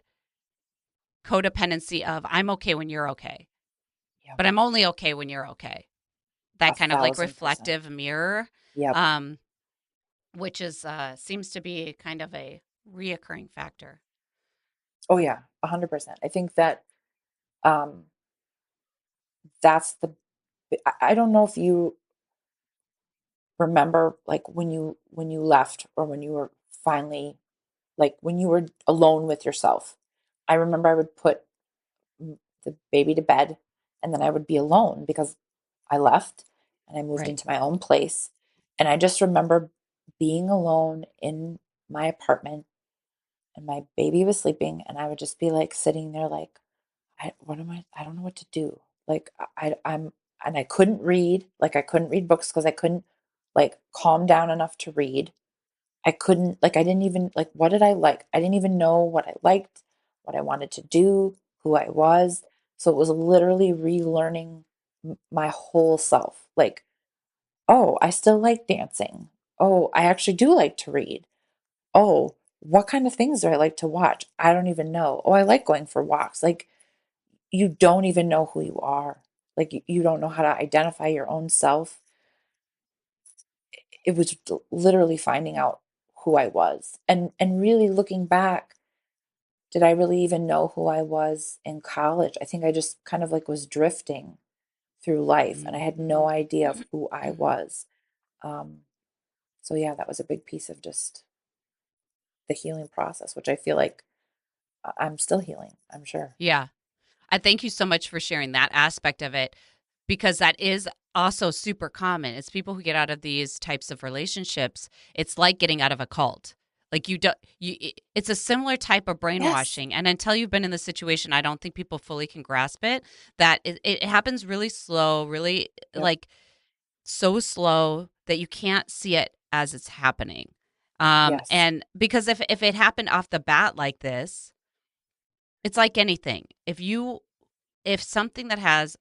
codependency of I'm okay when you're okay, Yep. but I'm only okay when you're okay. A That kind of like 1000%. reflective mirror. Yep. Um, which is seems to be kind of a reoccurring factor. Oh yeah, 100%. I think that um that's the I don't know if you remember like when you left or when you were finally like when you were alone with yourself. I remember I would put the baby to bed and then I would be alone because I left and I moved Right. into my own place. And I just remember being alone in my apartment and my baby was sleeping and I would just be like sitting there like I don't know what to do. Like I'm and I couldn't read, like I couldn't read books because I couldn't like calm down enough to read. I couldn't like I didn't even like what did I like? I didn't even know what I liked, what I wanted to do, who I was. So it was literally relearning my whole self. Like, oh, I still like dancing. Oh, I actually do like to read. Oh, what kind of things do I like to watch? I don't even know. Oh, I like going for walks. Like you don't even know who you are. Like you don't know how to identify your own self. It was literally finding out who I was. And really looking back, did I really even know who I was in college? I think I just kind of like was drifting through life and I Mm. had no idea of who I was. Um, so yeah, that was a big piece of just the healing process, which I feel like I'm still healing, I'm sure. Yeah. I thank you so much for sharing that aspect of it. because that is also super common. It's people who get out of these types of relationships. It's like getting out of a cult. Like you don't you it's a similar type of Yes. brainwashing, and until you've been in the situation, I don't think people fully can grasp it, that it happens really slow, really Yep. like so slow that you can't see it as it's happening. Yes. And because if it happened off the bat like this, it's like anything. If something that has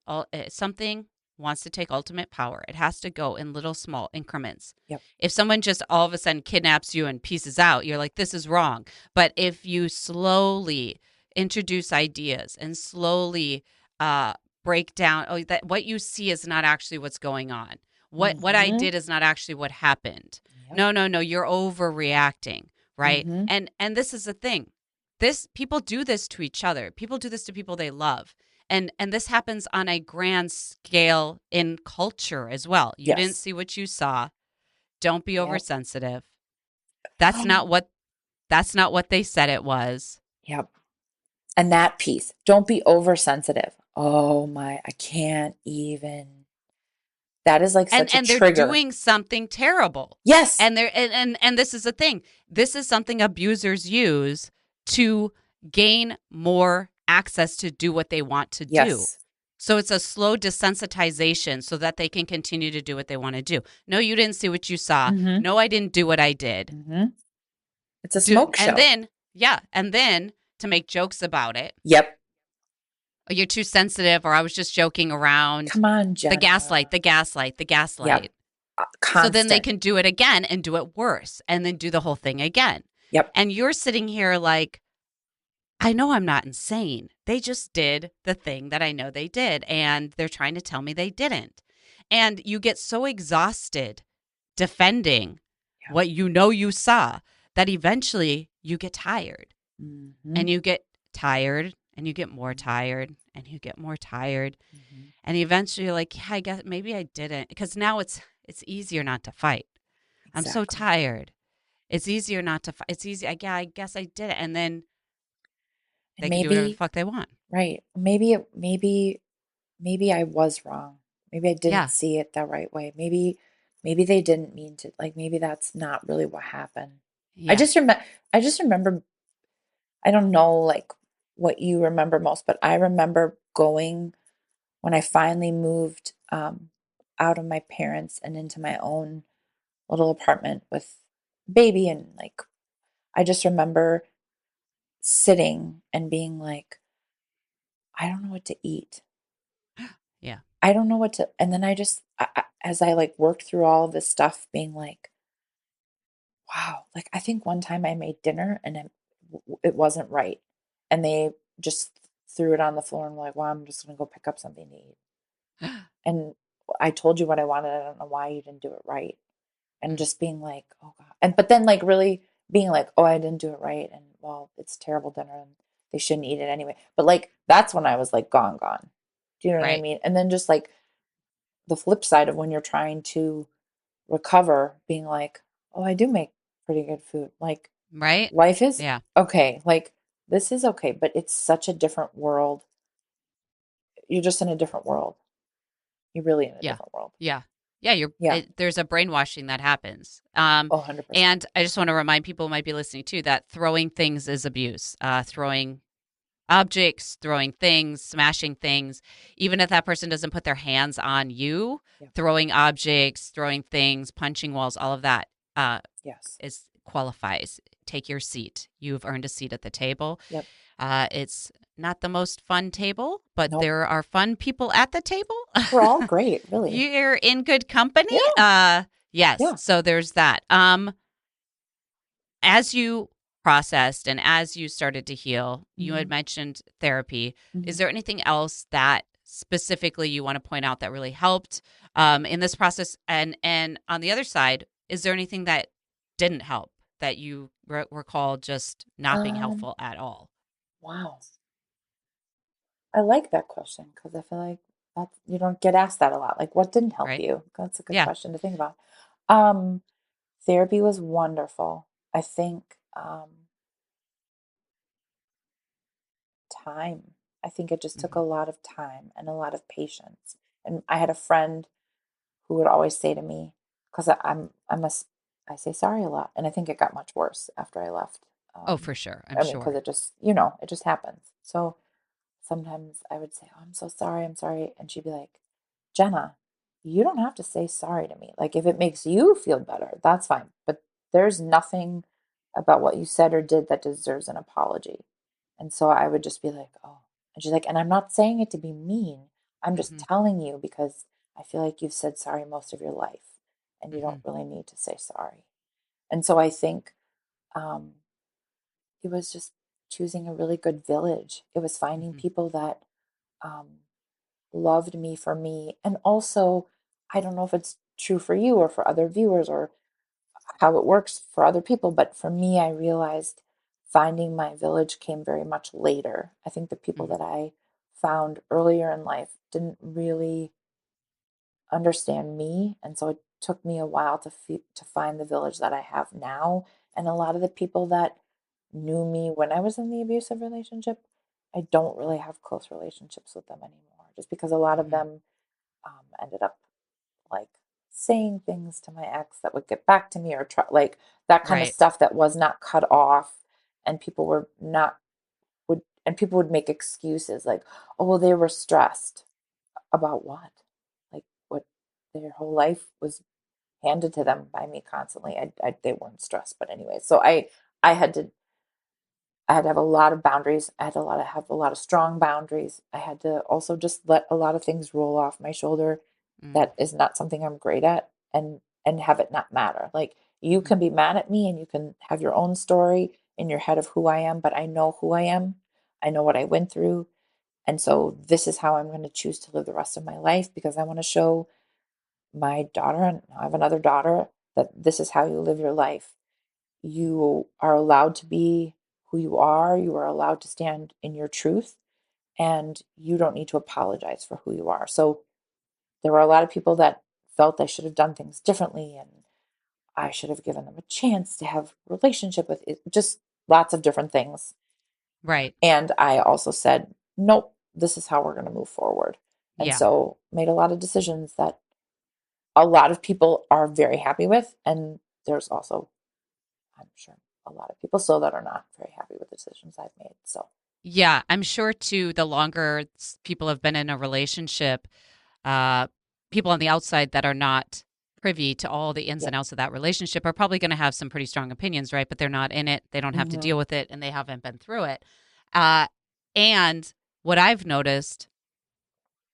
something wants to take ultimate power, it has to go in little small increments. Yep. If someone just all of a sudden kidnaps you and pieces out, you're like, this is wrong. But if you slowly introduce ideas and slowly uh, break down, oh, that what you see is not actually what's going on. What I Mm-hmm. did is not actually what happened. Yep. No, you're overreacting, right? Mm-hmm. And this is the thing. This people do this to each other. People do this to people they love. And this happens on a grand scale in culture as well. You didn't Yes. see what you saw. Don't be Yep. oversensitive. That's not what that's not what they said it was. Yep. And that piece, don't be oversensitive. Oh my, I can't even. That is like such a And they're trigger. doing something terrible. Yes. And this is the thing. This is something abusers use to gain more access to do what they want to do. Yes. So it's a slow desensitization so that they can continue to do what they want to do. No, you didn't see what you saw. Mm-hmm. No, I didn't do what I did. Mm-hmm. It's a smoke And show. then, yeah, and then to make jokes about it. Yep. Oh, you're too sensitive, or I was just joking around. Come on, The Jenna. gaslight, the gaslight, the Yep. gaslight. So then they Constant. can do it again and do it worse and then do the whole thing again. Yep. And you're sitting here like, I know I'm not insane. They just did the thing that I know they did, and they're trying to tell me they didn't. And you get so exhausted defending Yep. what you know you saw that eventually you get tired. Mm-hmm. And you get tired and you get more tired and you get more tired. Mm-hmm. And eventually you're like, yeah, I guess maybe I didn't. Because now it's easier not to fight. I'm so Exactly. tired. It's easier not to fight. It's easy. Yeah, I guess I did it. And then And they can do whatever the maybe, fuck they want. right. Maybe I was wrong. Maybe I didn't Yeah. see it the right way. Maybe they didn't mean to, like, maybe that's not really what happened. I Yeah. just remember I just remember I don't know like what you remember most, but I remember going when I finally moved out of my parents and into my own little apartment with baby, and like I just remember sitting and being like, I don't know what to eat. Yeah. I don't know what to, and then as I like worked through all of this stuff, being like, wow, like I think one time I made dinner and it wasn't right. And they just threw it on the floor and were like, well, I'm just going to go pick up something to eat. And I told you what I wanted. I don't know why you didn't do it right. And Mm, just being like, oh God. And, but then like really being like, oh, I didn't do it right. And well, it's terrible dinner and they shouldn't eat it anyway. But like, that's when I was like, gone. Do you know what I right. mean? And then just like the flip side of when you're trying to recover, being like, oh, I do make pretty good food. Like, Right? life is Yeah. okay. Like, this is okay, but it's such a different world. You're just in a different world. You're really in a Yeah. different world. Yeah. Yeah, Yeah. there's a brainwashing that happens. Oh, 100%. And I just want to remind people who might be listening too that throwing things is abuse. Throwing objects, throwing things, smashing things, even if that person doesn't put their hands on you, Yeah. throwing objects, throwing things, punching walls, all of that Yes. is qualifies. Take your seat. You've earned a seat at the table. Yep. It's not the most fun table, but Nope. there are fun people at the table. We're all great, really. You're in good company. Yeah. Yes. Yeah. So there's that. As you processed and as you started to heal, you Hmm. had mentioned therapy. Is Hmm. there anything else that specifically you want to point out that really helped in this process? And on the other side, is there anything that didn't help that you recall just not being Um, helpful at all? wow. I like that question because I feel like that's, you don't get asked that a lot. Like, what didn't help Right? you? That's a good Yeah. question to think about. Um, Therapy was wonderful. I think time. I think it just took a Hmm. lot of time and a lot of patience. And I had a friend who would always say to me, because I say sorry a lot. And I think it got much worse after I left. Oh, for sure. I'm I mean, because sure. it just, it just happens. So sometimes I would say, oh, I'm so sorry. I'm sorry. And she'd be like, Genna, you don't have to say sorry to me. Like, if it makes you feel better, that's fine. But there's nothing about what you said or did that deserves an apology. And so I would just be like, oh. And she's like, and I'm not saying it to be mean. I'm just Hmm. telling you because I feel like you've said sorry most of your life and you don't Hmm. really need to say sorry. And so I think um, it was just choosing a really good village. It was finding Hmm. people that um, loved me for me. And also, I don't know if it's true for you or for other viewers or how it works for other people, but for me, I realized finding my village came very much later. I think the people Hmm. that I found earlier in life didn't really understand me, and so it took me a while to find the village that I have now. And a lot of the people that knew me when I was in the abusive relationship, I don't really have close relationships with them anymore, just because a lot of Hmm. them ended up like saying things to my ex that would get back to me or try like that kind of Right. stuff that was not cut off, and people were not would and people would make excuses like, oh well, they were stressed about what, like what, their whole life was handed to them by me constantly. They weren't stressed, but anyway, so I had to I had to have a lot of boundaries. I had have a lot of strong boundaries. I had to also just let a lot of things roll off my shoulder Mm. that is not something I'm great at, and have it not matter. Like, you Hmm. can be mad at me and you can have your own story in your head of who I am, but I know who I am. I know what I went through. And so this is how I'm going to choose to live the rest of my life, because I want to show my daughter, and I have another daughter, that this is how you live your life. You are allowed to be who you are. You are allowed to stand in your truth, and you don't need to apologize for who you are. So there were a lot of people that felt I should have done things differently, and I should have given them a chance to have a relationship with it, just lots of different things. Right. And I also said, nope, this is how we're going to move forward. And Yeah. so made a lot of decisions that a lot of people are very happy with. And there's also, I'm sure, a lot of people still that are not very happy with the decisions I've made. So, Yeah. I'm sure too, the longer people have been in a relationship, uh, people on the outside that are not privy to all the ins and yep. outs of that relationship are probably going to have some pretty strong opinions, right? But they're not in it. They don't have to Mm-hmm. deal with it and they haven't been through it. Uh, and what I've noticed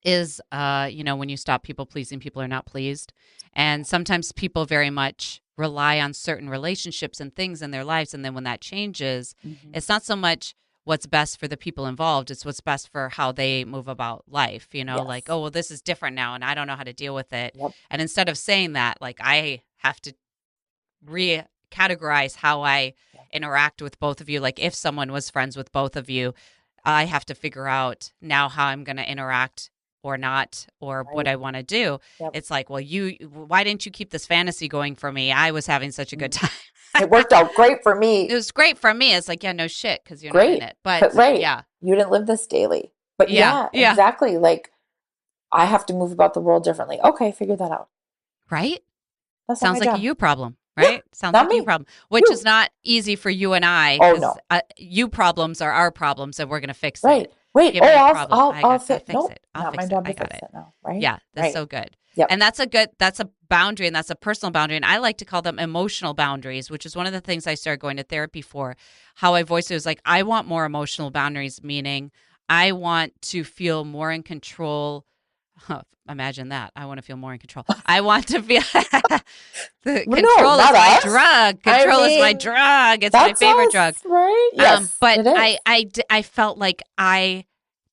is, when you stop people pleasing, people are not pleased. And sometimes people very much rely on certain relationships and things in their lives. And then when that changes, Mm-hmm. it's not so much what's best for the people involved, it's what's best for how they move about life, like, Yes. oh, well, this is different now and I don't know how to deal with it. Yep. And instead of saying that, like, I have to recategorize how I Yep. interact with both of you. Like, if someone was friends with both of you, I have to figure out now how I'm going to interact or not, or what Right. I want to do. Yep. It's like, well, why didn't you keep this fantasy going for me? I was having such a good Mm. time. It worked out great for It me. was great for me. It's like, yeah, no shit, because you're not in Great. it. But But right. yeah, You didn't live this daily. But yeah, yeah, yeah, exactly. Like, I have to move about the world differently. Okay, figure that out. right? That's not my Sounds like a job. you problem, Yeah, right? Sounds not like a you me. problem, which is You. not easy for you and I, Oh because no. you problems are our problems and we're going to fix it. Right. Wait. Give Oh, me a problem. I'll I fit. fix Nope. it. I'll Not my fix it. job I to got fix it. it now. Right. Yeah, that's Right. so good. Yep. And that's a boundary, and that's a personal boundary. And I like to call them emotional boundaries, which is one of the things I started going to therapy for. How I voice it was like, I want more emotional boundaries, meaning I want to feel more in control. Huh, imagine that. I want to feel more in control. I want to feel the Well, no, control is not my us. drug. I Control is my mean, drug. It's my that's favorite drug. us, right? Yes, But it is. I felt like I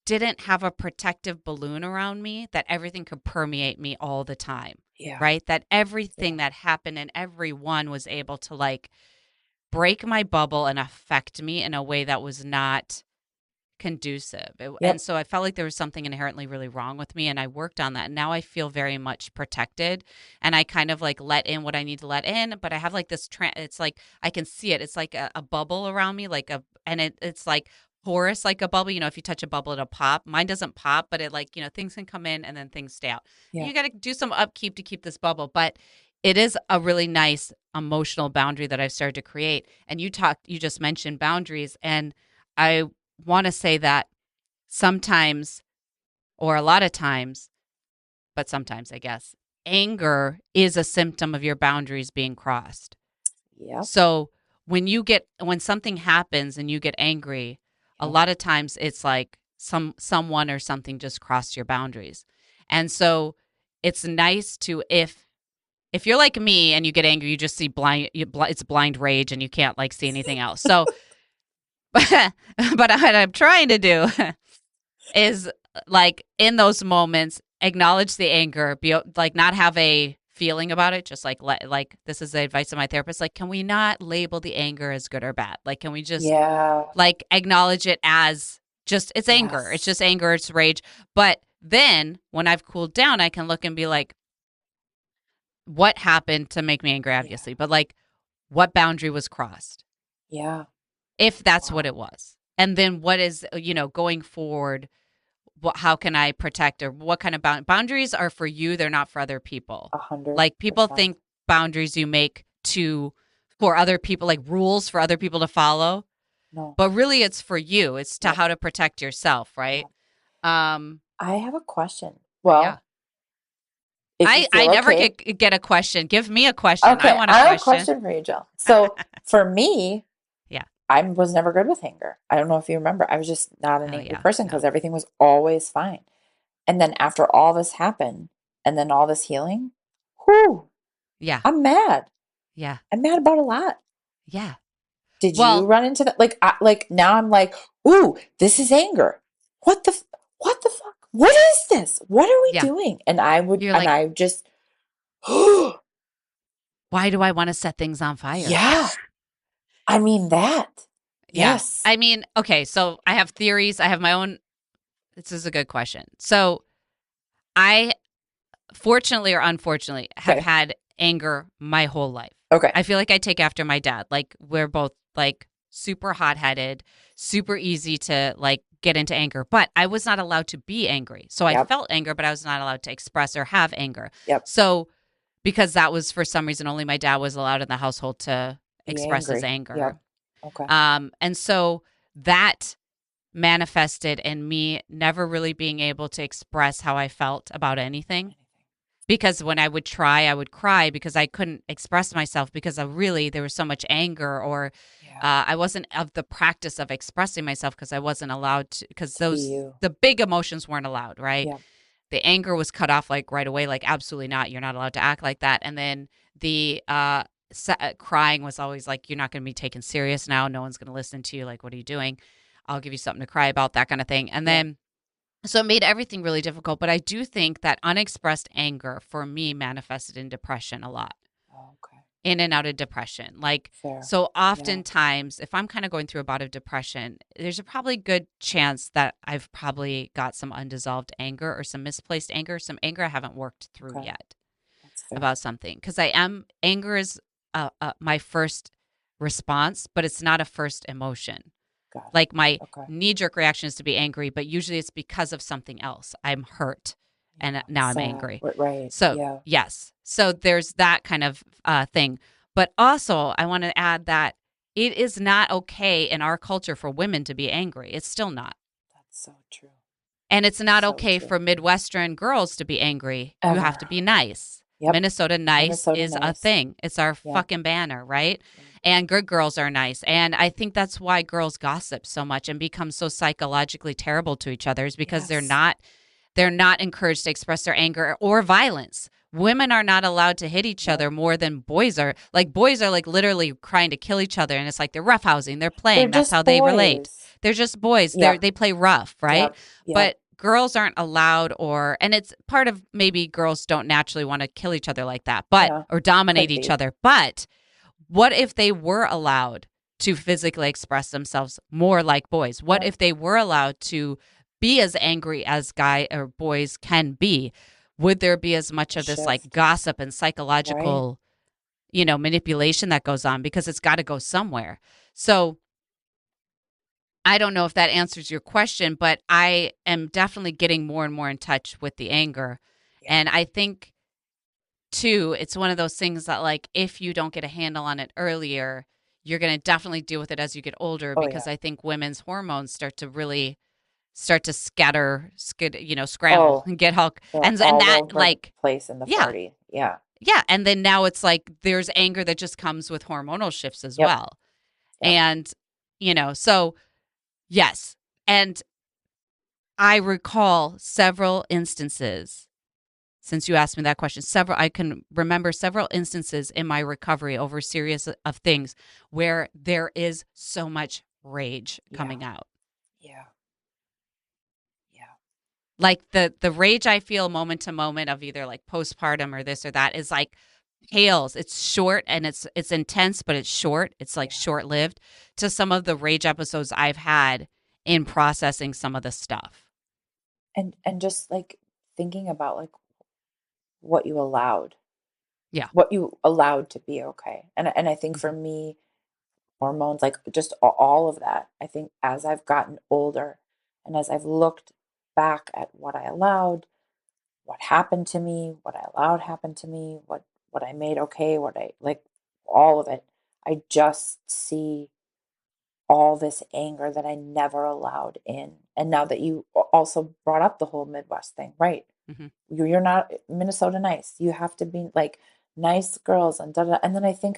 didn't have a protective balloon around me that everything could permeate me all the time, Yeah. right? That Yeah. everything that happened and everyone was able to like break my bubble and affect me in a way that was not conducive. And Yep. so I felt like there was something inherently really wrong with me, and I worked on that. And now I feel very much protected, and I kind of like let in what I need to let in, but I have like this it's like I can see it. It's like a bubble around me, like a and it's like porous like a bubble. If you touch a bubble, it'll pop. Mine doesn't pop, but it things can come in and then things stay out. Yeah. You got to do some upkeep to keep this bubble, but it is a really nice emotional boundary that I've started to create. And you just mentioned boundaries. And I want to say that sometimes, or a lot of times, but sometimes I guess, anger is a symptom of your boundaries being crossed. Yeah. So when something happens and you get angry, a lot of times it's like someone or something just crossed your boundaries. And so it's nice to, if you're like me and you get angry, you just see it's blind rage and you can't see anything else. So, but what I'm trying to do is in those moments, acknowledge the anger, be not have a feeling about it, just this is the advice of my therapist, can we not label the anger as good or bad? Can we just acknowledge it as just it's anger. It's just anger, it's rage. But then when I've cooled down, I can look and be like, what happened to make me angry, obviously, but what boundary was crossed? Yeah. If that's what it was. And then what is, going forward, how can I protect, or what kind of boundaries are for you? They're not for other people. 100%. People think boundaries you make for other people, rules for other people to follow. No. But really it's for you. It's to how to protect yourself, right? I have a question. Well, I never get a question. Give me a question. Okay, I want a I question. have a question for you, Jill. So for me, I was never good with anger. I don't know if you remember. I was just not an angry person because everything was always fine. And then after all this happened and then all this healing, I'm mad. Yeah. I'm mad about a lot. Yeah. Did you run into that? Now I'm like, ooh, this is anger. What the fuck? What is this? What are we doing? And I just, why do I want to set things on fire? Yeah. I mean that. Yes. I mean, okay, so I have theories. I have my own. This is a good question. So I, fortunately or unfortunately, have had anger my whole life. Okay. I feel like I take after my dad. We're both super hot-headed, super easy to get into anger, but I was not allowed to be angry. So I felt anger, but I was not allowed to express or have anger. So because that was, for some reason, only my dad was allowed in the household to express his anger. Yep. Okay. And so that manifested in me never really being able to express how I felt about anything. Because when I would try, I would cry because I couldn't express myself because there was so much anger, or I wasn't of the practice of expressing myself because I wasn't allowed to, because the big emotions weren't allowed, right? Yeah. The anger was cut off right away, absolutely not. You're not allowed to act like that. And then the crying was always you're not going to be taken serious now. No one's going to listen to you. What are you doing? I'll give you something to cry about, that kind of thing. And then, so it made everything really difficult. But I do think that unexpressed anger for me manifested in depression a lot. Okay. In and out of depression. Fair. So oftentimes, if I'm kind of going through a bout of depression, there's a probably good chance that I've probably got some undissolved anger or some misplaced anger, some anger I haven't worked through yet about something. Because anger is my first response, but it's not a first emotion. My knee-jerk reaction is to be angry, but usually it's because of something else. I'm hurt, and now I'm angry. Right. So, yes. So there's that kind of thing. But also, I want to add that it is not okay in our culture for women to be angry. It's still not. That's so true. And it's not okay for Midwestern girls to be angry. You have to be nice. Yep. Minnesota nice is a thing. It's our fucking banner, right? And good girls are nice. And I think that's why girls gossip so much and become so psychologically terrible to each other, is because they're not encouraged to express their anger or violence. Women are not allowed to hit each other more than boys are. Boys are literally trying to kill each other, and it's they're roughhousing, they're playing. That's how they relate. They're just boys. They play rough, right? But girls aren't allowed, and it's part of maybe girls don't naturally want to kill each other like that, or dominate each other. But what if they were allowed to physically express themselves more like boys? What if they were allowed to be as angry as guy or boys can be? Would there be as much of this gossip and psychological, manipulation that goes on? Because it's got to go somewhere. So I don't know if that answers your question, but I am definitely getting more and more in touch with the anger. Yeah. And I think, too, it's one of those things that, like, if you don't get a handle on it earlier, you're going to definitely deal with it as you get older, Oh because yeah. I think women's hormones start to scramble Oh, and get all, they're and all that, over the like, place in the yeah, 40. Yeah. yeah. And then now it's like there's anger that just comes with hormonal shifts as Yep. well. Yep. And, so yes. And I recall several instances, since you asked me that question, I can remember several instances in my recovery over a series of things where there is so much rage Yeah. coming out. Yeah. Yeah. Like the rage I feel moment to moment of either like postpartum or this or that is like pales. It's short and it's intense, but it's short. It's like Yeah. short lived to some of the rage episodes I've had in processing some of the stuff. And just like thinking about like what you allowed, Yeah. to be okay. And I think for Hmm. me, hormones, like just all of that, I think as I've gotten older and as I've looked back at what I allowed, what happened to me, what I allowed happened to me, what I made okay, what I like, all of it, I just see all this anger that I never allowed in. And now that you also brought up the whole Midwest thing, right? Hmm. You're not Minnesota nice. You have to be like nice girls and da da. And then I think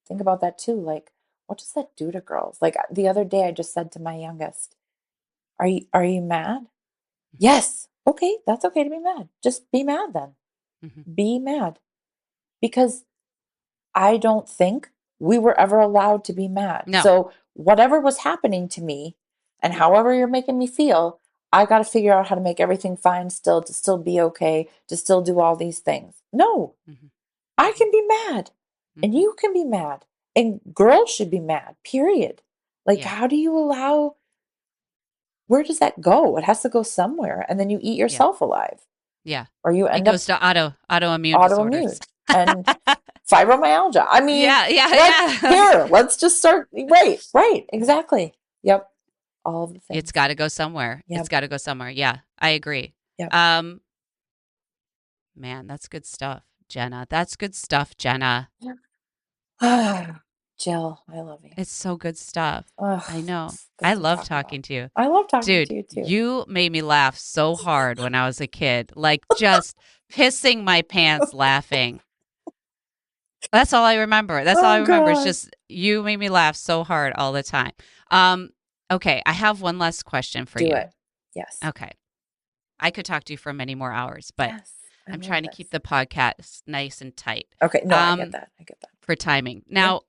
about that too. Like, what does that do to girls? Like the other day, I just said to my youngest, "Are you mad?" Yes. Okay, that's okay to be mad. Just be mad then. Hmm. Be mad because I don't think we were ever allowed to be mad. No. So whatever was happening to me and however you're making me feel, I got to figure out how to make everything fine still, to still be okay, to still do all these things. No, Hmm. I can be mad and Hmm. you can be mad and girls should be mad, period. Like, Yeah. how do you allow, where does that go? It has to go somewhere. And then you eat Yeah. yourself alive Yeah. or you It end up goes to autoimmune disorders. autoimmune and fibromyalgia. I mean, Yeah, yeah, yeah. let's just start. Right, right, exactly. Yep. All of the It's things. got to go somewhere. It's Yep. got to go somewhere. Yeah, I agree. Yep. Um, Man, that's good stuff, Genna. That's good stuff, Genna. Jill, I love you. It's so good stuff. Ugh, I know. it's good I to love talk about. talking to you. I love talking to Dude, you too. you made me laugh so hard when I was a kid, like just pissing my pants laughing. That's all I remember. That's all I Oh remember. It's God. just you made me laugh so hard all the time. Um, okay, I have one last question for Do you. it. Yes. Okay. I could talk to you for many more hours, but Yes. I I'm love trying to this. keep the podcast nice and tight Okay. No, I get um, that. I get that. for timing. Yeah. Now,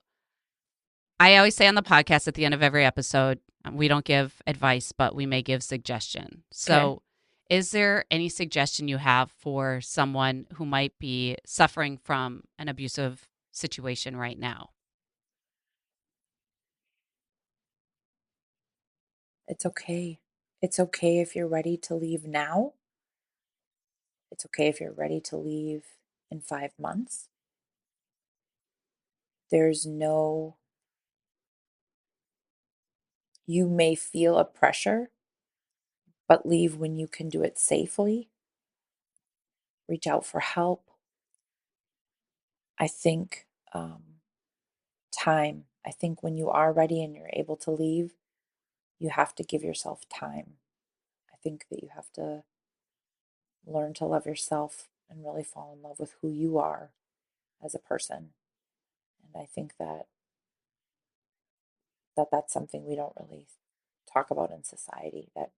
I always say on the podcast at the end of every episode, we don't give advice, but we may give suggestion. Okay. So, is there any suggestion you have for someone who might be suffering from an abusive situation right now? It's okay. It's okay if you're ready to leave now. It's okay if you're ready to leave in 5 months. There's no, you may feel a pressure, but leave when you can do it safely. Reach out for help. I think time. I think when you are ready and you're able to leave, you have to give yourself time. I think that you have to learn to love yourself and really fall in love with who you are as a person. And I think that's something we don't really talk about in society, that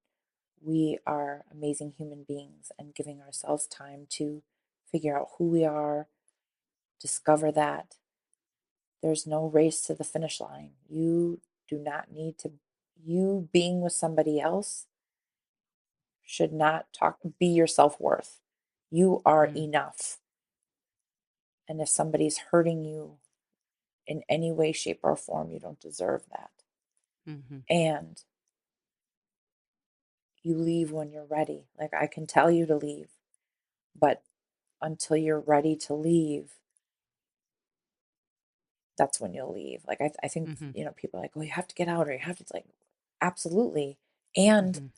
we are amazing human beings and giving ourselves time to figure out who we are, discover that. There's no race to the finish line. You do not need to, you being with somebody else should not be your self worth. You are Mm-hmm. enough. And if somebody's hurting you in any way, shape, or form, you don't deserve that. Mm-hmm. And you leave when you're ready. Like, I can tell you to leave, but until you're ready to leave, that's when you'll leave. Like, I think, Mm-hmm. people are like, oh, you have to get out or you have to, like, absolutely. And Mhm.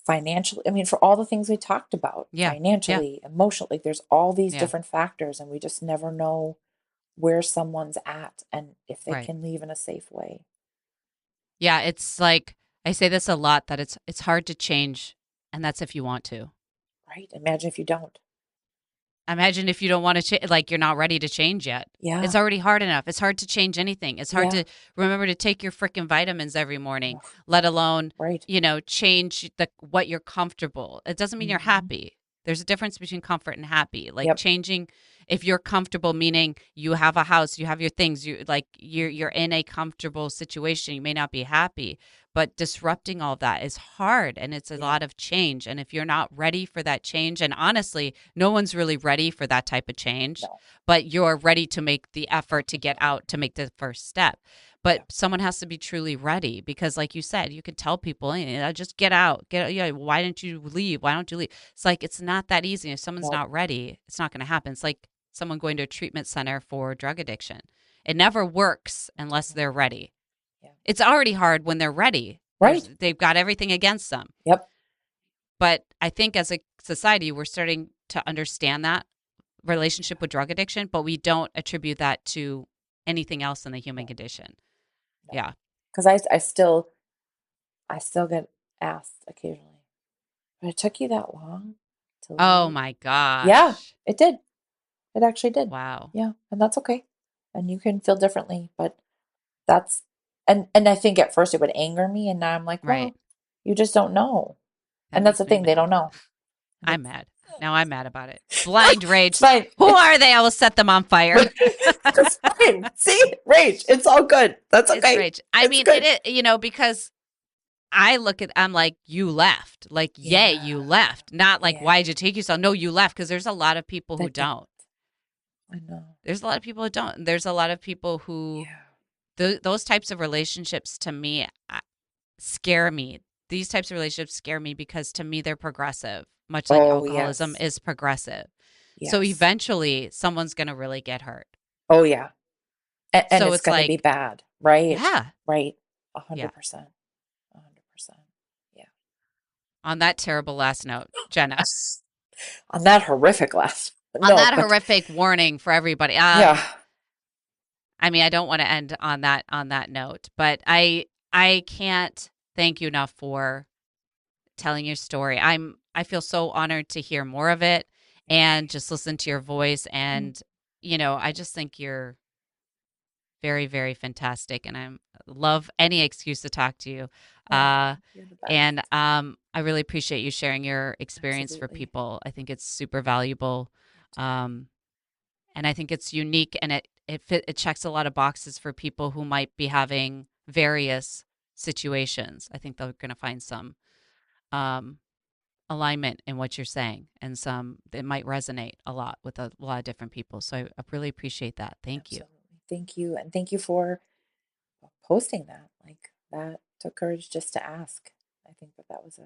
financially, I mean, for all the things we talked about, Yeah. Yeah. financially, emotionally, there's all these Yeah. different factors, and we just never know where someone's at and if they Right. can leave in a safe way. Yeah, it's like I say this a lot that it's hard to change, and that's if you want to. Right? Imagine if you don't. Imagine if you don't want to like you're not ready to change yet. It's Yeah. already hard enough. It's hard to change anything. It's hard Yeah. to remember to take your freaking vitamins every morning, Ugh, let alone, right. change the what you're comfortable. It doesn't mean you're Mhm. happy. There's a difference between comfort and happy. Like Yep. changing if you're comfortable meaning you have a house, you have your things, you're in a comfortable situation. You may not be happy, but disrupting all that is hard and it's a Yeah. lot of change. And if you're not ready for that change, and honestly, no one's really ready for that type of change, No. but you're ready to make the effort to get out to make the first step. But Yeah. someone has to be truly ready because, like you said, you can tell people, hey, just get out. Yeah, why don't you leave? Why don't you leave? It's like, it's not that easy. If someone's No. not ready, it's not going to happen. It's like someone going to a treatment center for drug addiction. It never works unless they're ready. Yeah. It's already hard when they're ready. Right. They've got everything against them. Yep. But I think as a society, we're starting to understand that relationship with drug addiction, but we don't attribute that to anything else in the human No. condition. No. Yeah. Because I still get asked occasionally, but it took you that long to Oh leave? my Yeah, gosh. it did. It actually did. Wow. Yeah, and that's okay. And you can feel differently, but that's and I think at first it would anger me, and now I'm like, Right. well, you just don't know. That And that's the makes me thing, they don't mad. know. And I'm mad. Now I'm mad about it. Blind it's rage. fine. Who are they? I will set them on fire. It's fine. See, rage. It's all good. That's It's okay. rage. I It's mean, good. it is, because I'm like, you left. Like, yay, you Yeah. left. Not like, Yeah. why did you take yourself? No, you left because there's a lot of people who That don't. don't. I know. There's a lot of people who don't. There's a lot of people who, Yeah. those types of relationships to me scare me. These types of relationships scare me because to me they're progressive, much like Oh, alcoholism yes. is progressive. So Yes. eventually someone's going to really get hurt. Oh, yeah. And So it's it's gonna be like, bad, right? yeah, Right. yeah. 100%. 100%. Yeah. On that terrible last note, Genna, On that horrific last on no, that but horrific warning for everybody. yeah. I mean, I don't want to end on that note, but I can't thank you enough for telling your story. I feel so honored to hear more of it and just listen to your voice. Mm. And I just think you're very, very fantastic, and I love any excuse to talk to you. Uh, You're the and best. I really appreciate you sharing your experience for Absolutely. people. I think it's super valuable, um, and I think it's unique, and it checks a lot of boxes for people who might be having various situations. I think they're going to find some um, alignment in what you're saying, and some that might resonate a lot with a lot of different people. So I really appreciate that. Thank you. Absolutely. Thank you, and thank you for posting that. Like, that took courage just to ask. I think that was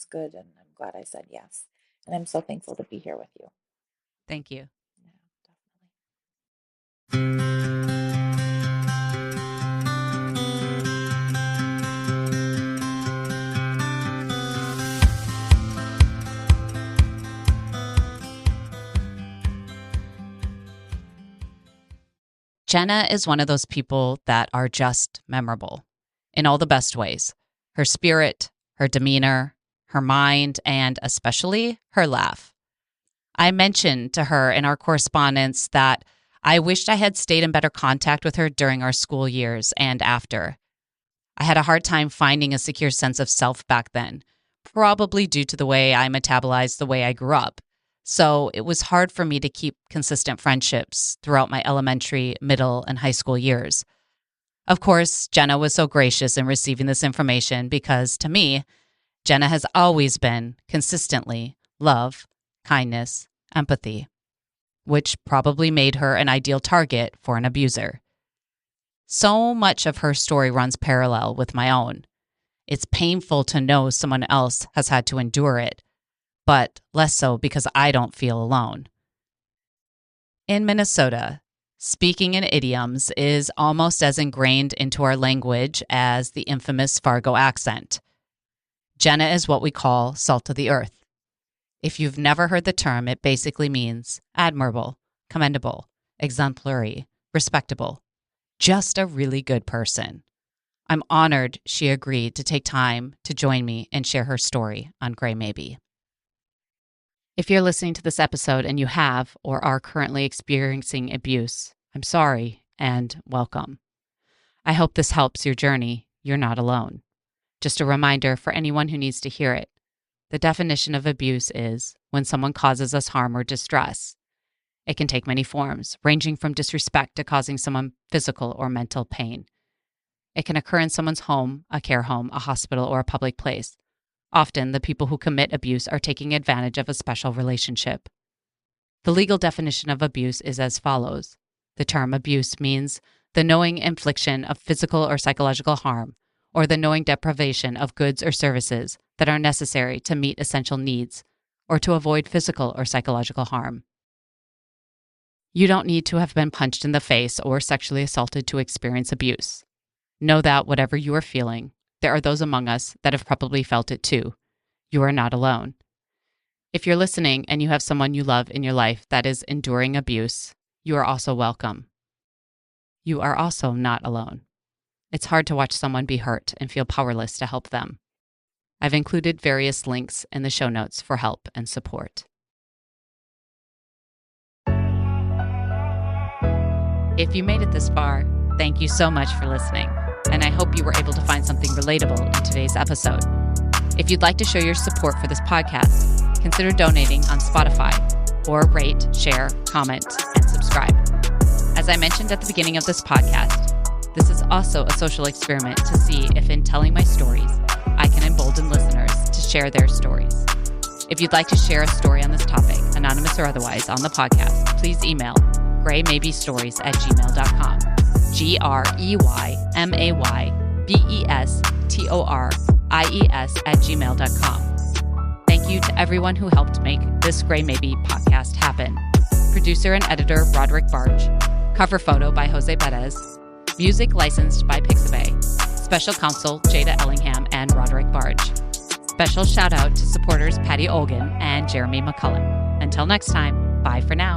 good, and I'm glad I said yes. And I'm so thankful to be here with you. Thank you. Yeah, definitely. Genna is one of those people that are just memorable in all the best ways. Her spirit, her demeanor, her mind, and especially her laugh. I mentioned to her in our correspondence that I wished I had stayed in better contact with her during our school years and after. I had a hard time finding a secure sense of self back then, probably due to the way I metabolized the way I grew up. So it was hard for me to keep consistent friendships throughout my elementary, middle, and high school years. Of course, Genna was so gracious in receiving this information because, to me, Genna has always been consistently love, kindness, empathy, which probably made her an ideal target for an abuser. So much of her story runs parallel with my own. It's painful to know someone else has had to endure it, but less so because I don't feel alone. In Minnesota, Speaking in idioms is almost as ingrained into our language as the infamous Fargo accent. Genna is what we call salt of the earth. If you've never heard the term, it basically means admirable, commendable, exemplary, respectable, just a really good person. I'm honored she agreed to take time to join me and share her story on Gray Maybe. If you're listening to this episode and you have or are currently experiencing abuse, I'm sorry and welcome. I hope this helps your journey. You're not alone. Just a reminder for anyone who needs to hear it. The definition of abuse is when someone causes us harm or distress. It can take many forms, ranging from disrespect to causing someone physical or mental pain. It can occur in someone's home, a care home, a hospital, or a public place. Often, the people who commit abuse are taking advantage of a special relationship. The legal definition of abuse is as follows. The term abuse means the knowing infliction of physical or psychological harm, or the knowing deprivation of goods or services that are necessary to meet essential needs, or to avoid physical or psychological harm. You don't need to have been punched in the face or sexually assaulted to experience abuse. Know that whatever you are feeling, there are those among us that have probably felt it too. You are not alone. If you're listening and you have someone you love in your life that is enduring abuse, you are also welcome. You are also not alone. It's hard to watch someone be hurt and feel powerless to help them. I've included various links in the show notes for help and support. If you made it this far, thank you so much for listening, and I hope you were able to find something relatable in today's episode. If you'd like to show your support for this podcast, consider donating on Spotify, or rate, share, comment, and subscribe. As I mentioned at the beginning of this podcast, this is also a social experiment to see if in telling my stories, I can embolden listeners to share their stories. If you'd like to share a story on this topic, anonymous or otherwise, on the podcast, please email greymaybestories@gmail.com. GREYMABESTORIES@gmail.com. Thank you to everyone who helped make this Gray Maybe podcast happen. Producer and editor Roderick Barge. Cover photo by Jose Perez. Music licensed by Pixabay. Special counsel Jada Ellingham and Roderick Barge. Special shout out to supporters Patty Olgan and Jeremy McCullum. Until next time, bye for now.